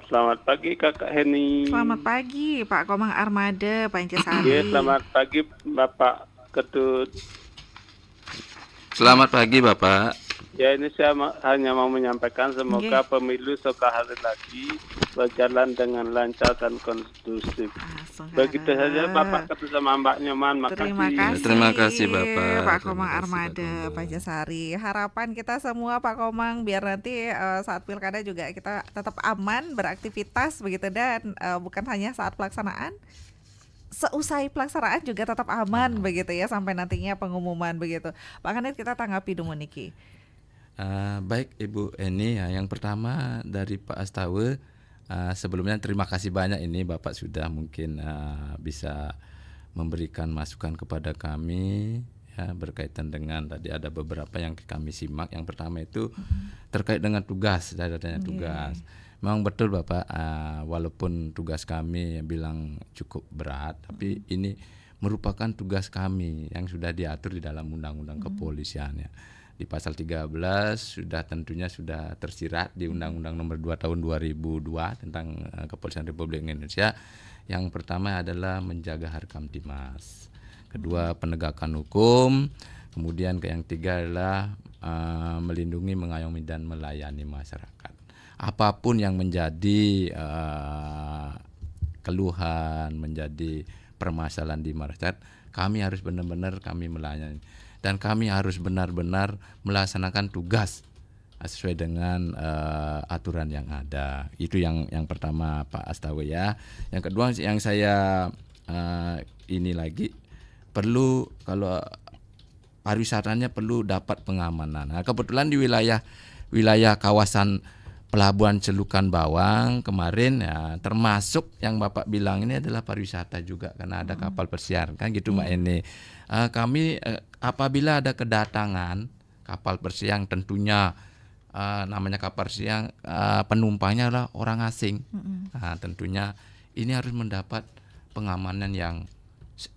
Selamat pagi Kakak Heni. Selamat pagi Pak Komang Armada, Pak Encesari. Iya, selamat pagi Bapak Ketut. Selamat pagi Bapak. Ya, ini saya hanya mau menyampaikan semoga pemilu sekali lagi berjalan dengan lancar dan kondusif. Begitu saja Bapak Ketut sama Mbak Nyoman. Makasih. Terima kasih Bapak. Pak Komang Armada, Pak Jasari. Harapan kita semua Pak Komang biar nanti saat pilkada juga kita tetap aman beraktivitas begitu, dan bukan hanya saat pelaksanaan, seusai pelaksanaan juga tetap aman begitu ya sampai nantinya pengumuman begitu. Pak Kanit, kita tanggapi dulu niki. Baik Ibu Eni, yang pertama dari Pak Astawa, sebelumnya terima kasih banyak ini Bapak sudah mungkin bisa memberikan masukan kepada kami ya, berkaitan dengan tadi ada beberapa yang kami simak. Yang pertama itu terkait dengan tugas, adanya tugas. Memang betul Bapak, walaupun tugas kami bilang cukup berat, tapi ini merupakan tugas kami yang sudah diatur di dalam Undang-Undang Kepolisian ya. Di pasal 13 tentunya sudah tersirat di Undang-Undang Nomor 2 Tahun 2002 tentang Kepolisian Republik Indonesia. Yang pertama adalah menjaga harkam timas, kedua penegakan hukum, kemudian yang tiga adalah melindungi, mengayomi dan melayani masyarakat. Apapun yang menjadi keluhan, menjadi permasalahan di masyarakat, kami harus benar-benar kami melayani. Dan kami harus benar-benar melaksanakan tugas sesuai dengan aturan yang ada. Itu yang pertama Pak Astawa ya. Yang kedua yang saya ini lagi perlu, kalau pariwisatanya perlu dapat pengamanan. Nah, kebetulan di wilayah kawasan Pelabuhan Celukan Bawang kemarin ya, termasuk yang Bapak bilang ini adalah pariwisata juga karena ada kapal pesiar kan gitu Mbak Eni. Kami apabila ada kedatangan kapal pesiar, tentunya namanya kapal pesiar penumpangnya adalah orang asing. Nah, tentunya ini harus mendapat pengamanan yang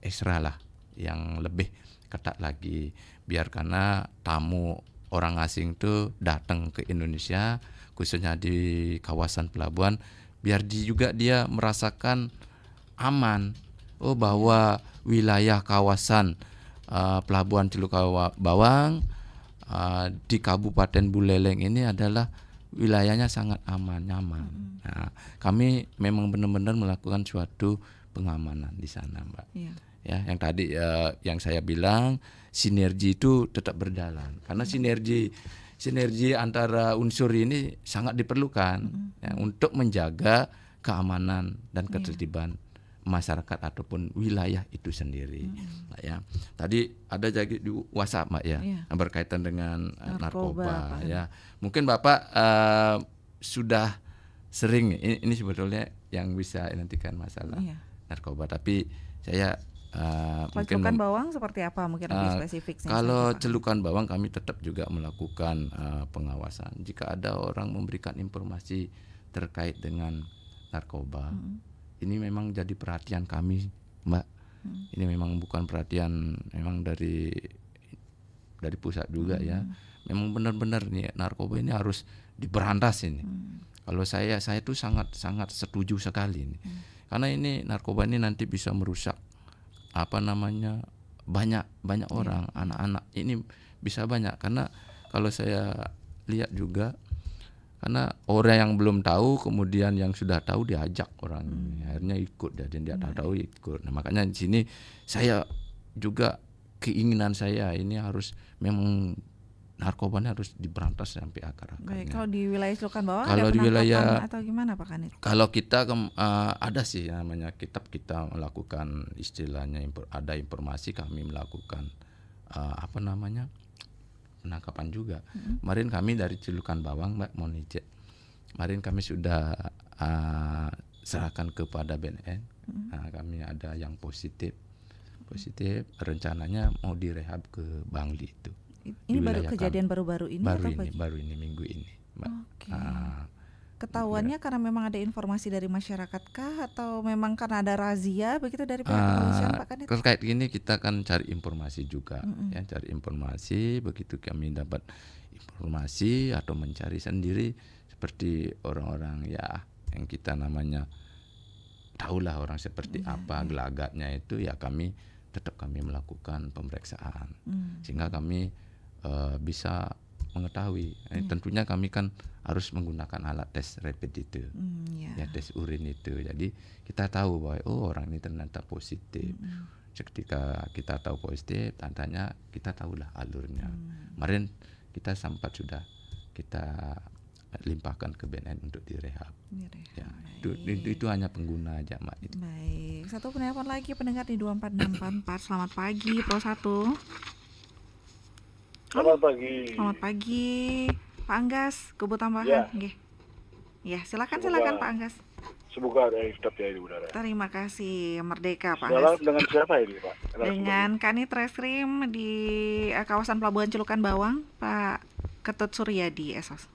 ekstra lah, yang lebih ketat lagi, biar karena tamu orang asing itu datang ke Indonesia khususnya di kawasan pelabuhan, biar dia merasakan aman. Bahwa wilayah kawasan Pelabuhan Celukan Bawang di Kabupaten Buleleng ini adalah wilayahnya sangat aman, nyaman. Nah, kami memang benar-benar melakukan suatu pengamanan di sana, Mbak. Ya, yang tadi yang saya bilang sinergi itu tetap berjalan karena sinergi antara unsur ini sangat diperlukan ya, untuk menjaga keamanan dan ketertiban masyarakat ataupun wilayah itu sendiri. Nah, ya. Tadi ada jadi di WhatsApp Mbak ya, berkaitan dengan narkoba ya. Mungkin Bapak sudah sering ini sebetulnya yang bisa nantikan masalah narkoba, tapi saya mungkin Celukan Bawang seperti apa mungkin lebih spesifik. Kalau Celukan Bawang kami tetap juga melakukan pengawasan. Jika ada orang memberikan informasi terkait dengan narkoba, ini memang jadi perhatian kami, Mbak. Ini memang bukan perhatian memang dari pusat juga ya. Memang benar-benar nih narkoba ini harus diberantas ini. Kalau saya tuh sangat setuju sekali ini. Karena ini narkoba ini nanti bisa merusak banyak orang, anak-anak ini bisa banyak. Karena kalau saya lihat juga, karena orang yang belum tahu kemudian yang sudah tahu diajak orang akhirnya ikut, dan dia tahu ikut. Nah, makanya di sini saya juga keinginan saya ini harus memang narkobanya harus diberantas sampai akar-akarnya. Baik, kalau di wilayah Celukan Bawang kalau ada di wilayah atau gimana Pak Kanit? Kalau kita ada sih namanya kita melakukan istilahnya ada informasi kami melakukan penangkapan juga. Kemarin kami dari Celukan Bawang, Mbak Monice, kemarin kami sudah serahkan kepada BNN. Kami ada yang positif, rencananya mau direhab ke Bangli itu. Ini baru kejadian baru-baru ini baru atau ini, baru ini minggu ini, Mbak. Ketahuannya karena memang ada informasi dari masyarakat kah atau memang karena ada razia begitu dari pihak kepolisian, Pak Kanit? Terkait ini kita kan cari informasi juga, ya, cari informasi. Begitu kami dapat informasi atau mencari sendiri seperti orang-orang ya yang kita namanya tahulah orang seperti apa gelagatnya itu, ya kami tetap melakukan pemeriksaan sehingga kami bisa mengetahui. Tentunya kami kan harus menggunakan alat tes rapid itu, ya tes urin itu. Jadi kita tahu bahwa orang ini ternyata positif. Ketika kita tahu positif, tandanya kita tahulah alurnya. Kemarin kita sempat sudah kita limpahkan ke BNN untuk direhab. Ya, itu hanya pengguna aja, Mbak. Baik, satu penelpon lagi pendengar di 24644. Selamat pagi, Pro 1. Selamat pagi. Selamat pagi, Pak Anggas. Kubu tambahan, ya, silakan Pak Anggas. Semoga ada yang tetap ya di udara. Terima kasih, Merdeka, Pak Salam Anggas. dengan siapa ini, Pak? Dengan Kanit Reskrim di kawasan Pelabuhan Celukan Bawang, Pak Ketut Suryadi, Esos.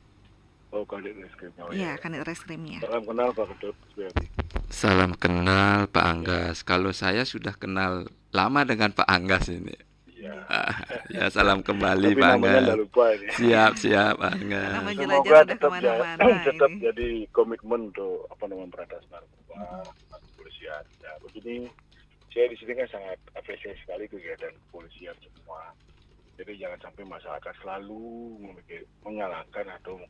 Oh, Kanit Reskrimnya. Iya, Kanit Reskrimnya. Salam kenal Pak Ketut Suryadi. Salam kenal Pak Anggas. Kalau saya sudah kenal lama dengan Pak Anggas ini. Ya, salam kembali Pak Anggas. Siap Pak Anggas. Semoga tetap jadi komitmen untuk pemberantasan narkoba kepolisian. Ya, begini, saya di sini kan sangat apresiasi sekali kegiatan kepolisian semua. Jadi jangan sampai masyarakat selalu menyalahkan atau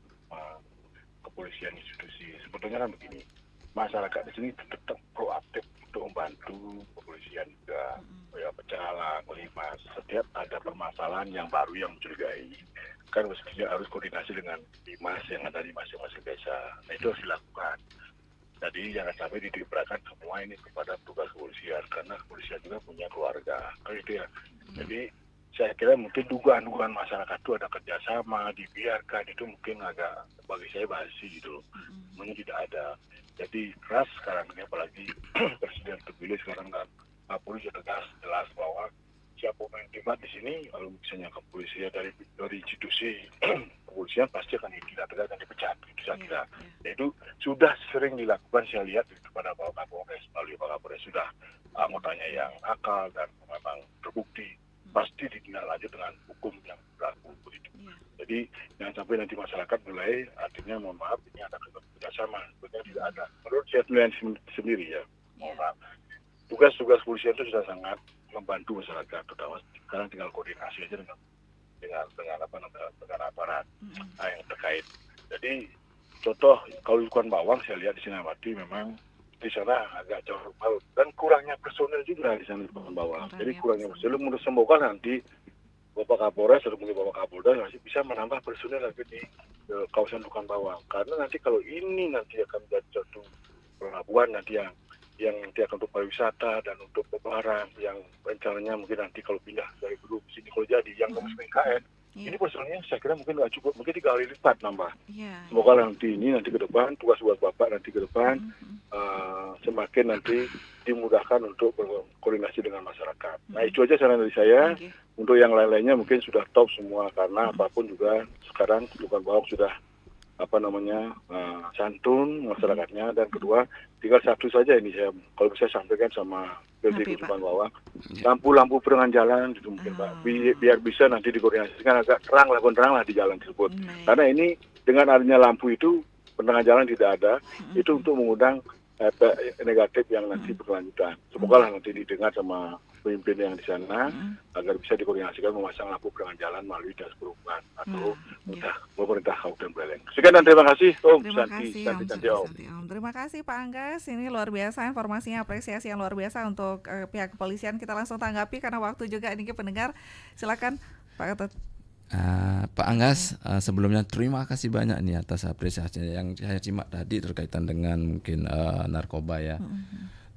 kepolisian institusi. Sebetulnya kan begini, masyarakat di sini tetap proaktif untuk membantu kepolisian juga. Ya, pecalang, limas, setiap ada permasalahan yang baru yang mencurigai, kan mestinya harus koordinasi dengan limas yang ada di masing-masing desa. Nah, itu harus dilakukan. Jadi jangan sampai ditimpakan semua ini kepada tugas kepolisian, karena kepolisian juga punya keluarga. Kan itu ya. Jadi saya kira mungkin dugaan-dugaan masyarakat itu ada kerjasama, dibiarkan, itu mungkin agak bagi saya basi gitu loh. Mungkin tidak ada. Jadi keras sekarang ini, apalagi presiden terpilih sekarang kan, polisi tegas jelas bahwa siapa yang terlibat di sini, kalau misalnya kepolisian dari institusi kepolisian pasti akan tidak tegas dan dipecat. Itu saya kira. Ya, itu sudah sering dilakukan, saya lihat kepada Pak Kapolres, melalui Pak Kapolres sudah anggotanya yang nakal dan memang terbukti, pasti ditindaklanjut dengan hukum yang berlaku begitu. Jadi jangan sampai nanti masyarakat mulai artinya mohon maaf ini ada kerjasama, sebenarnya tidak ada. Menurut saya sendiri ya, mohon maaf. Tugas-tugas kepolisian itu sudah sangat membantu masyarakat, terutama sekarang tinggal koordinasi aja dengan aparat yang terkait. Jadi contoh kalau di Celukan Bawang saya lihat di Sinamati memang di sana agak jauh dan kurangnya personel juga di sana di Celukan Bawang. Jadi kurangnya personel, menurut semoga nanti Bapak Kapolres atau mungkin Bapak Kapolda masih bisa menambah personel lagi di kawasan Celukan Bawang. Karena nanti kalau ini nanti akan menjadi satu pelabuhan nanti yang nanti akan untuk pariwisata dan untuk barang yang rencananya mungkin nanti kalau pindah dari dulu ke sini kalau jadi yang ngurus PKN ini personelnya saya kira mungkin nggak cukup, mungkin 3 kali lipat nambah. Semoga nanti ke depan tugas Bapak nanti ke depan semakin nanti dimudahkan untuk berkoordinasi dengan masyarakat. Nah itu aja saran dari saya. Untuk yang lain-lainnya mungkin sudah top semua, karena apapun juga sekarang Celukan Bawang sudah santun masyarakatnya. Dan kedua, tinggal satu saja ini saya kalau bisa sampaikan sama PT Celukan Bawang, lampu-lampu penerangan jalan itu mungkin Pak, biar bisa nanti dikoordinasikan agak terang lah di jalan tersebut. Karena ini dengan adanya lampu itu penerangan jalan tidak ada, itu untuk mengundang negatif yang nanti berkelanjutan. Semoga lah nanti didengar sama pemimpin yang di sana agar bisa dikoordinasikan memasang lampu penerangan jalan melalui dinas perhubungan atau pemerintah Kabupaten Buleleng. Sekian dan terima kasih Om. Terima kasih Om. Terima kasih Pak Anggas. Ini luar biasa informasinya, apresiasi yang luar biasa untuk pihak kepolisian. Kita langsung tanggapi karena waktu juga ini pendengar. Silakan Pak Ketut. Pak Anggas, sebelumnya terima kasih banyak nih atas apresiasinya yang saya simak tadi terkaitan dengan mungkin narkoba ya.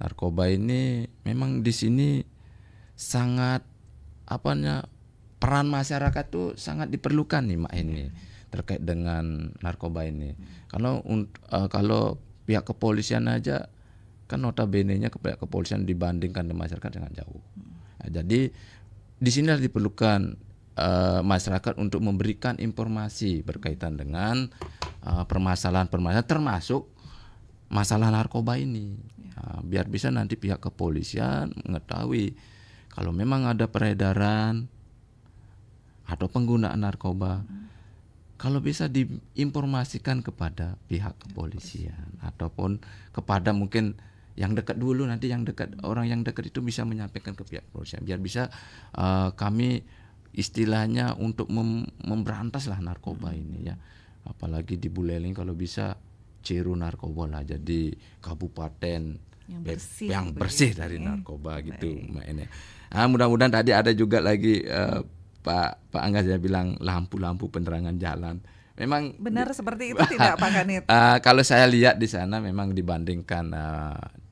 Narkoba ini memang di sini sangat peran masyarakat tuh sangat diperlukan nih Mak ini terkait dengan narkoba ini. Kalau pihak kepolisian aja kan notabene-nya pihak kepolisian dibandingkan dengan masyarakat sangat jauh. Nah, jadi di sini diperlukan masyarakat untuk memberikan informasi berkaitan dengan permasalahan-permasalahan termasuk masalah narkoba ini. Biar bisa nanti pihak kepolisian mengetahui kalau memang ada peredaran atau penggunaan narkoba, kalau bisa diinformasikan kepada pihak kepolisian ataupun kepada mungkin yang dekat dulu, nanti yang dekat, orang yang dekat itu bisa menyampaikan ke pihak kepolisian biar bisa kami istilahnya untuk memberantas lah narkoba ini ya. Apalagi di Buleleng kalau bisa zero narkoba lah, jadi kabupaten yang bersih dari narkoba gitu Mbak ini. Mudah-mudahan tadi ada juga lagi Pak Angga saya bilang lampu-lampu penerangan jalan. Memang benar seperti itu tidak Pak Kanit? Kalau saya lihat di sana memang dibandingkan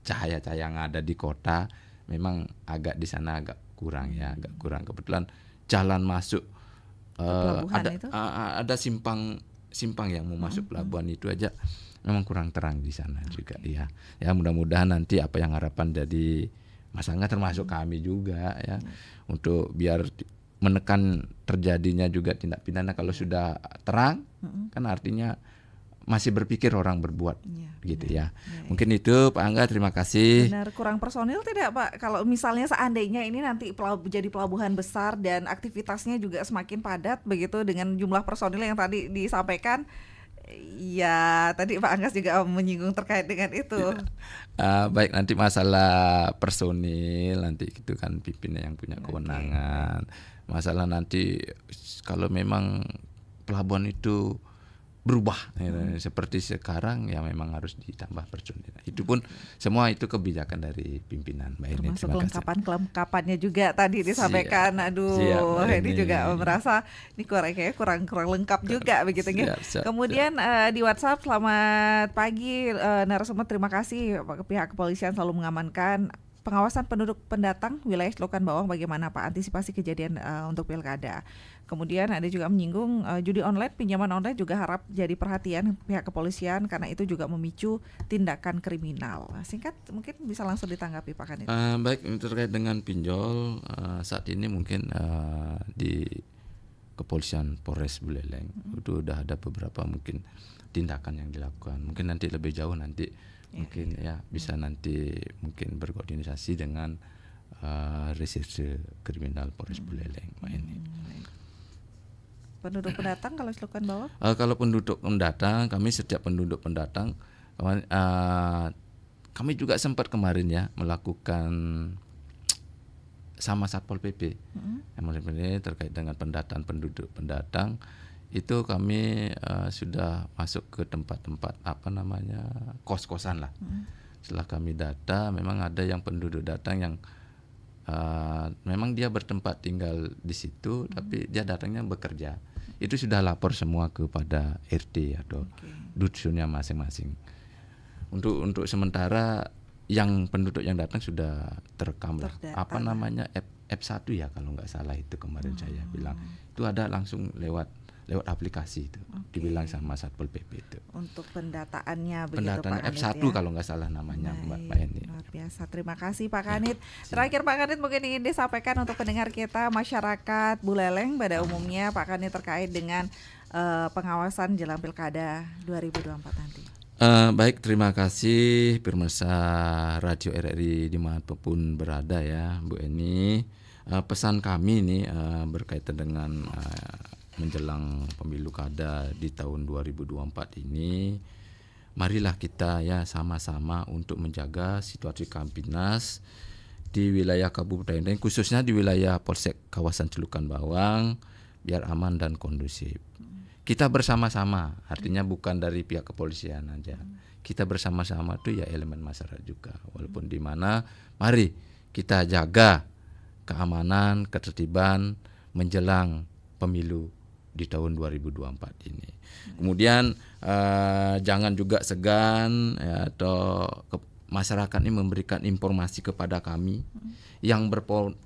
cahaya-cahaya yang ada di kota, memang agak di sana agak kurang ya, agak kurang. Kebetulan jalan masuk ada simpang yang mau masuk pelabuhan itu aja memang kurang terang di sana juga ya. Ya mudah-mudahan nanti apa yang harapan dari Mas Angga termasuk kami juga ya untuk biar menekan terjadinya juga tindak pidana. Kalau sudah terang kan artinya masih berpikir orang berbuat gitu ya. Mungkin itu Pak Angga, terima kasih. Benar, kurang personil tidak Pak? Kalau misalnya seandainya ini nanti jadi pelabuhan besar dan aktivitasnya juga semakin padat begitu dengan jumlah personil yang tadi disampaikan, ya tadi Pak Anggas juga menyinggung terkait dengan itu. Baik, nanti masalah personil nanti itu kan pimpinan yang punya kewenangan. Masalah nanti kalau memang pelabuhan itu berubah seperti sekarang ya memang harus ditambah personil. Itu pun semua itu kebijakan dari pimpinan Mbak ini. Termasuk kelengkapannya juga tadi disampaikan. Siap, ini juga merasa ini kurang lengkap juga begitu ya. Kemudian di WhatsApp, selamat pagi narasumber, terima kasih pihak kepolisian selalu mengamankan. Pengawasan penduduk pendatang wilayah Selokan Bawang bagaimana Pak antisipasi kejadian untuk pilkada. Kemudian ada juga menyinggung judi online, pinjaman online juga harap jadi perhatian pihak kepolisian karena itu juga memicu tindakan kriminal. Singkat mungkin bisa langsung ditanggapi Pak Kanit. Baik, terkait dengan pinjol saat ini mungkin di kepolisian Polres Buleleng itu udah ada beberapa mungkin tindakan yang dilakukan. Mungkin nanti lebih jauh nanti mungkin ya bisa nanti mungkin berkoordinasi dengan reserse kriminal Polres Buleleng ini. Penduduk pendatang kalau Selokan Bawang? Kalau penduduk pendatang, kami setiap penduduk pendatang kami juga sempat kemarin ya melakukan sama Satpol PP yang terkait dengan pendataan penduduk pendatang. Itu kami sudah masuk ke tempat-tempat kos-kosan lah. Setelah kami data, memang ada yang penduduk datang yang memang dia bertempat tinggal di situ, tapi dia datangnya bekerja. Itu sudah lapor semua kepada RT atau dusunnya masing-masing. Untuk sementara yang penduduk yang datang sudah terekam lah. F1 ya kalau nggak salah itu kemarin saya bilang. Itu ada langsung lewat aplikasi itu, dibilang sama Satpol PP itu. Untuk pendataannya begitu Pendataan Pak Kanit F1 ya? Kalau nggak salah namanya Mbak Eni. Luar biasa, terima kasih Pak Kanit. Terakhir Pak Kanit mungkin ingin disampaikan untuk pendengar kita masyarakat Buleleng pada umumnya Pak Kanit terkait dengan pengawasan jelang Pilkada 2024 nanti. Baik, terima kasih pemirsa Radio RRI dimanapun berada ya Bu Eni. Pesan kami nih berkaitan dengan menjelang pemilu kada di tahun 2024 ini, marilah kita ya sama-sama untuk menjaga situasi Kampinas di wilayah Kabupaten, khususnya di wilayah Polsek kawasan Celukan Bawang, biar aman dan kondusif. Kita bersama-sama, artinya bukan dari pihak kepolisian aja. Kita bersama-sama tuh ya elemen masyarakat juga. Walaupun di mana, mari kita jaga keamanan, ketertiban menjelang pemilu di tahun 2024 ini. Kemudian jangan juga segan ya, atau masyarakat ini memberikan informasi kepada kami yang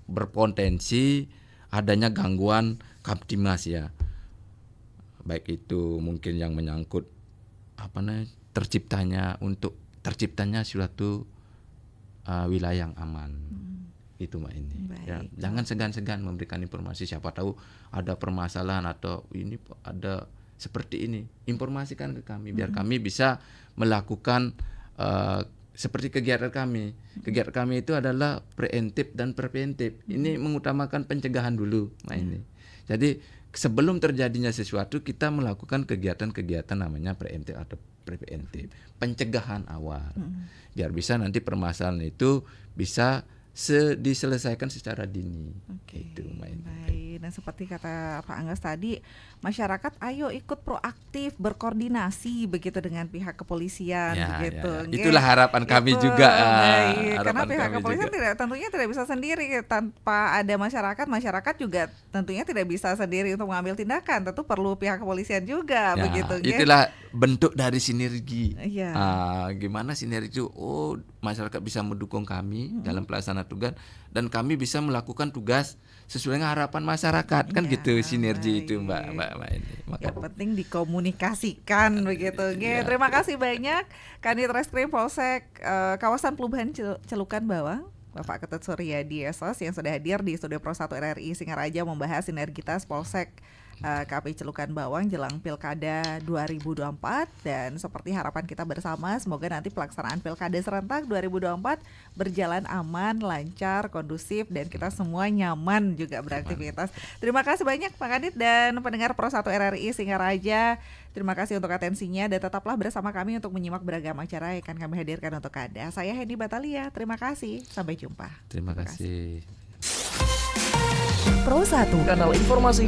berpotensi adanya gangguan Kamtimas ya. Baik itu mungkin yang menyangkut terciptanya suatu wilayah yang aman. Itu Mbak ini. Ya, jangan segan-segan memberikan informasi, siapa tahu ada permasalahan atau ini ada seperti ini. Informasikan ke kami biar kami bisa melakukan seperti kegiatan kami. Kegiatan kami itu adalah preventif dan preventif. Ini mengutamakan pencegahan dulu, Mbak ini. Jadi sebelum terjadinya sesuatu kita melakukan kegiatan-kegiatan namanya preventif atau preventif, pencegahan awal. Biar bisa nanti permasalahan itu bisa diselesaikan secara dini. Itu main. Baik. Dan seperti kata Pak Anggas tadi, masyarakat ayo ikut proaktif berkoordinasi begitu dengan pihak kepolisian begitu. Itulah harapan kami juga. Baik. Karena pihak kepolisian tentunya tidak bisa sendiri tanpa ada masyarakat juga tentunya tidak bisa sendiri untuk mengambil tindakan. Tentu perlu pihak kepolisian juga begitu. Itulah bentuk dari sinergi. Gimana sinergi itu? Masyarakat bisa mendukung kami dalam pelaksanaan tugas dan kami bisa melakukan tugas sesuai dengan harapan masyarakat kan gitu sinergi itu Mbak ini. Yang penting dikomunikasikan begitu. Terima kasih banyak Kanit Reskrim Polsek kawasan Perubahan Celukan Bawang Bapak Ketut Suryadi Esos yang sudah hadir di Studio Pro 1 RRI Singaraja membahas sinergitas Polsek KPI Celukan Bawang jelang Pilkada 2024 dan seperti harapan kita bersama semoga nanti pelaksanaan Pilkada serentak 2024 berjalan aman, lancar, kondusif dan kita semua nyaman juga beraktivitas. Terima kasih banyak Pak Kadit dan pendengar Pro 1 RRI Singaraja. Terima kasih untuk atensinya dan tetaplah bersama kami untuk menyimak beragam acara yang akan kami hadirkan untuk Anda. Saya Hendy Batalia, terima kasih. Sampai jumpa. Terima kasih. Pro 1, kanal informasi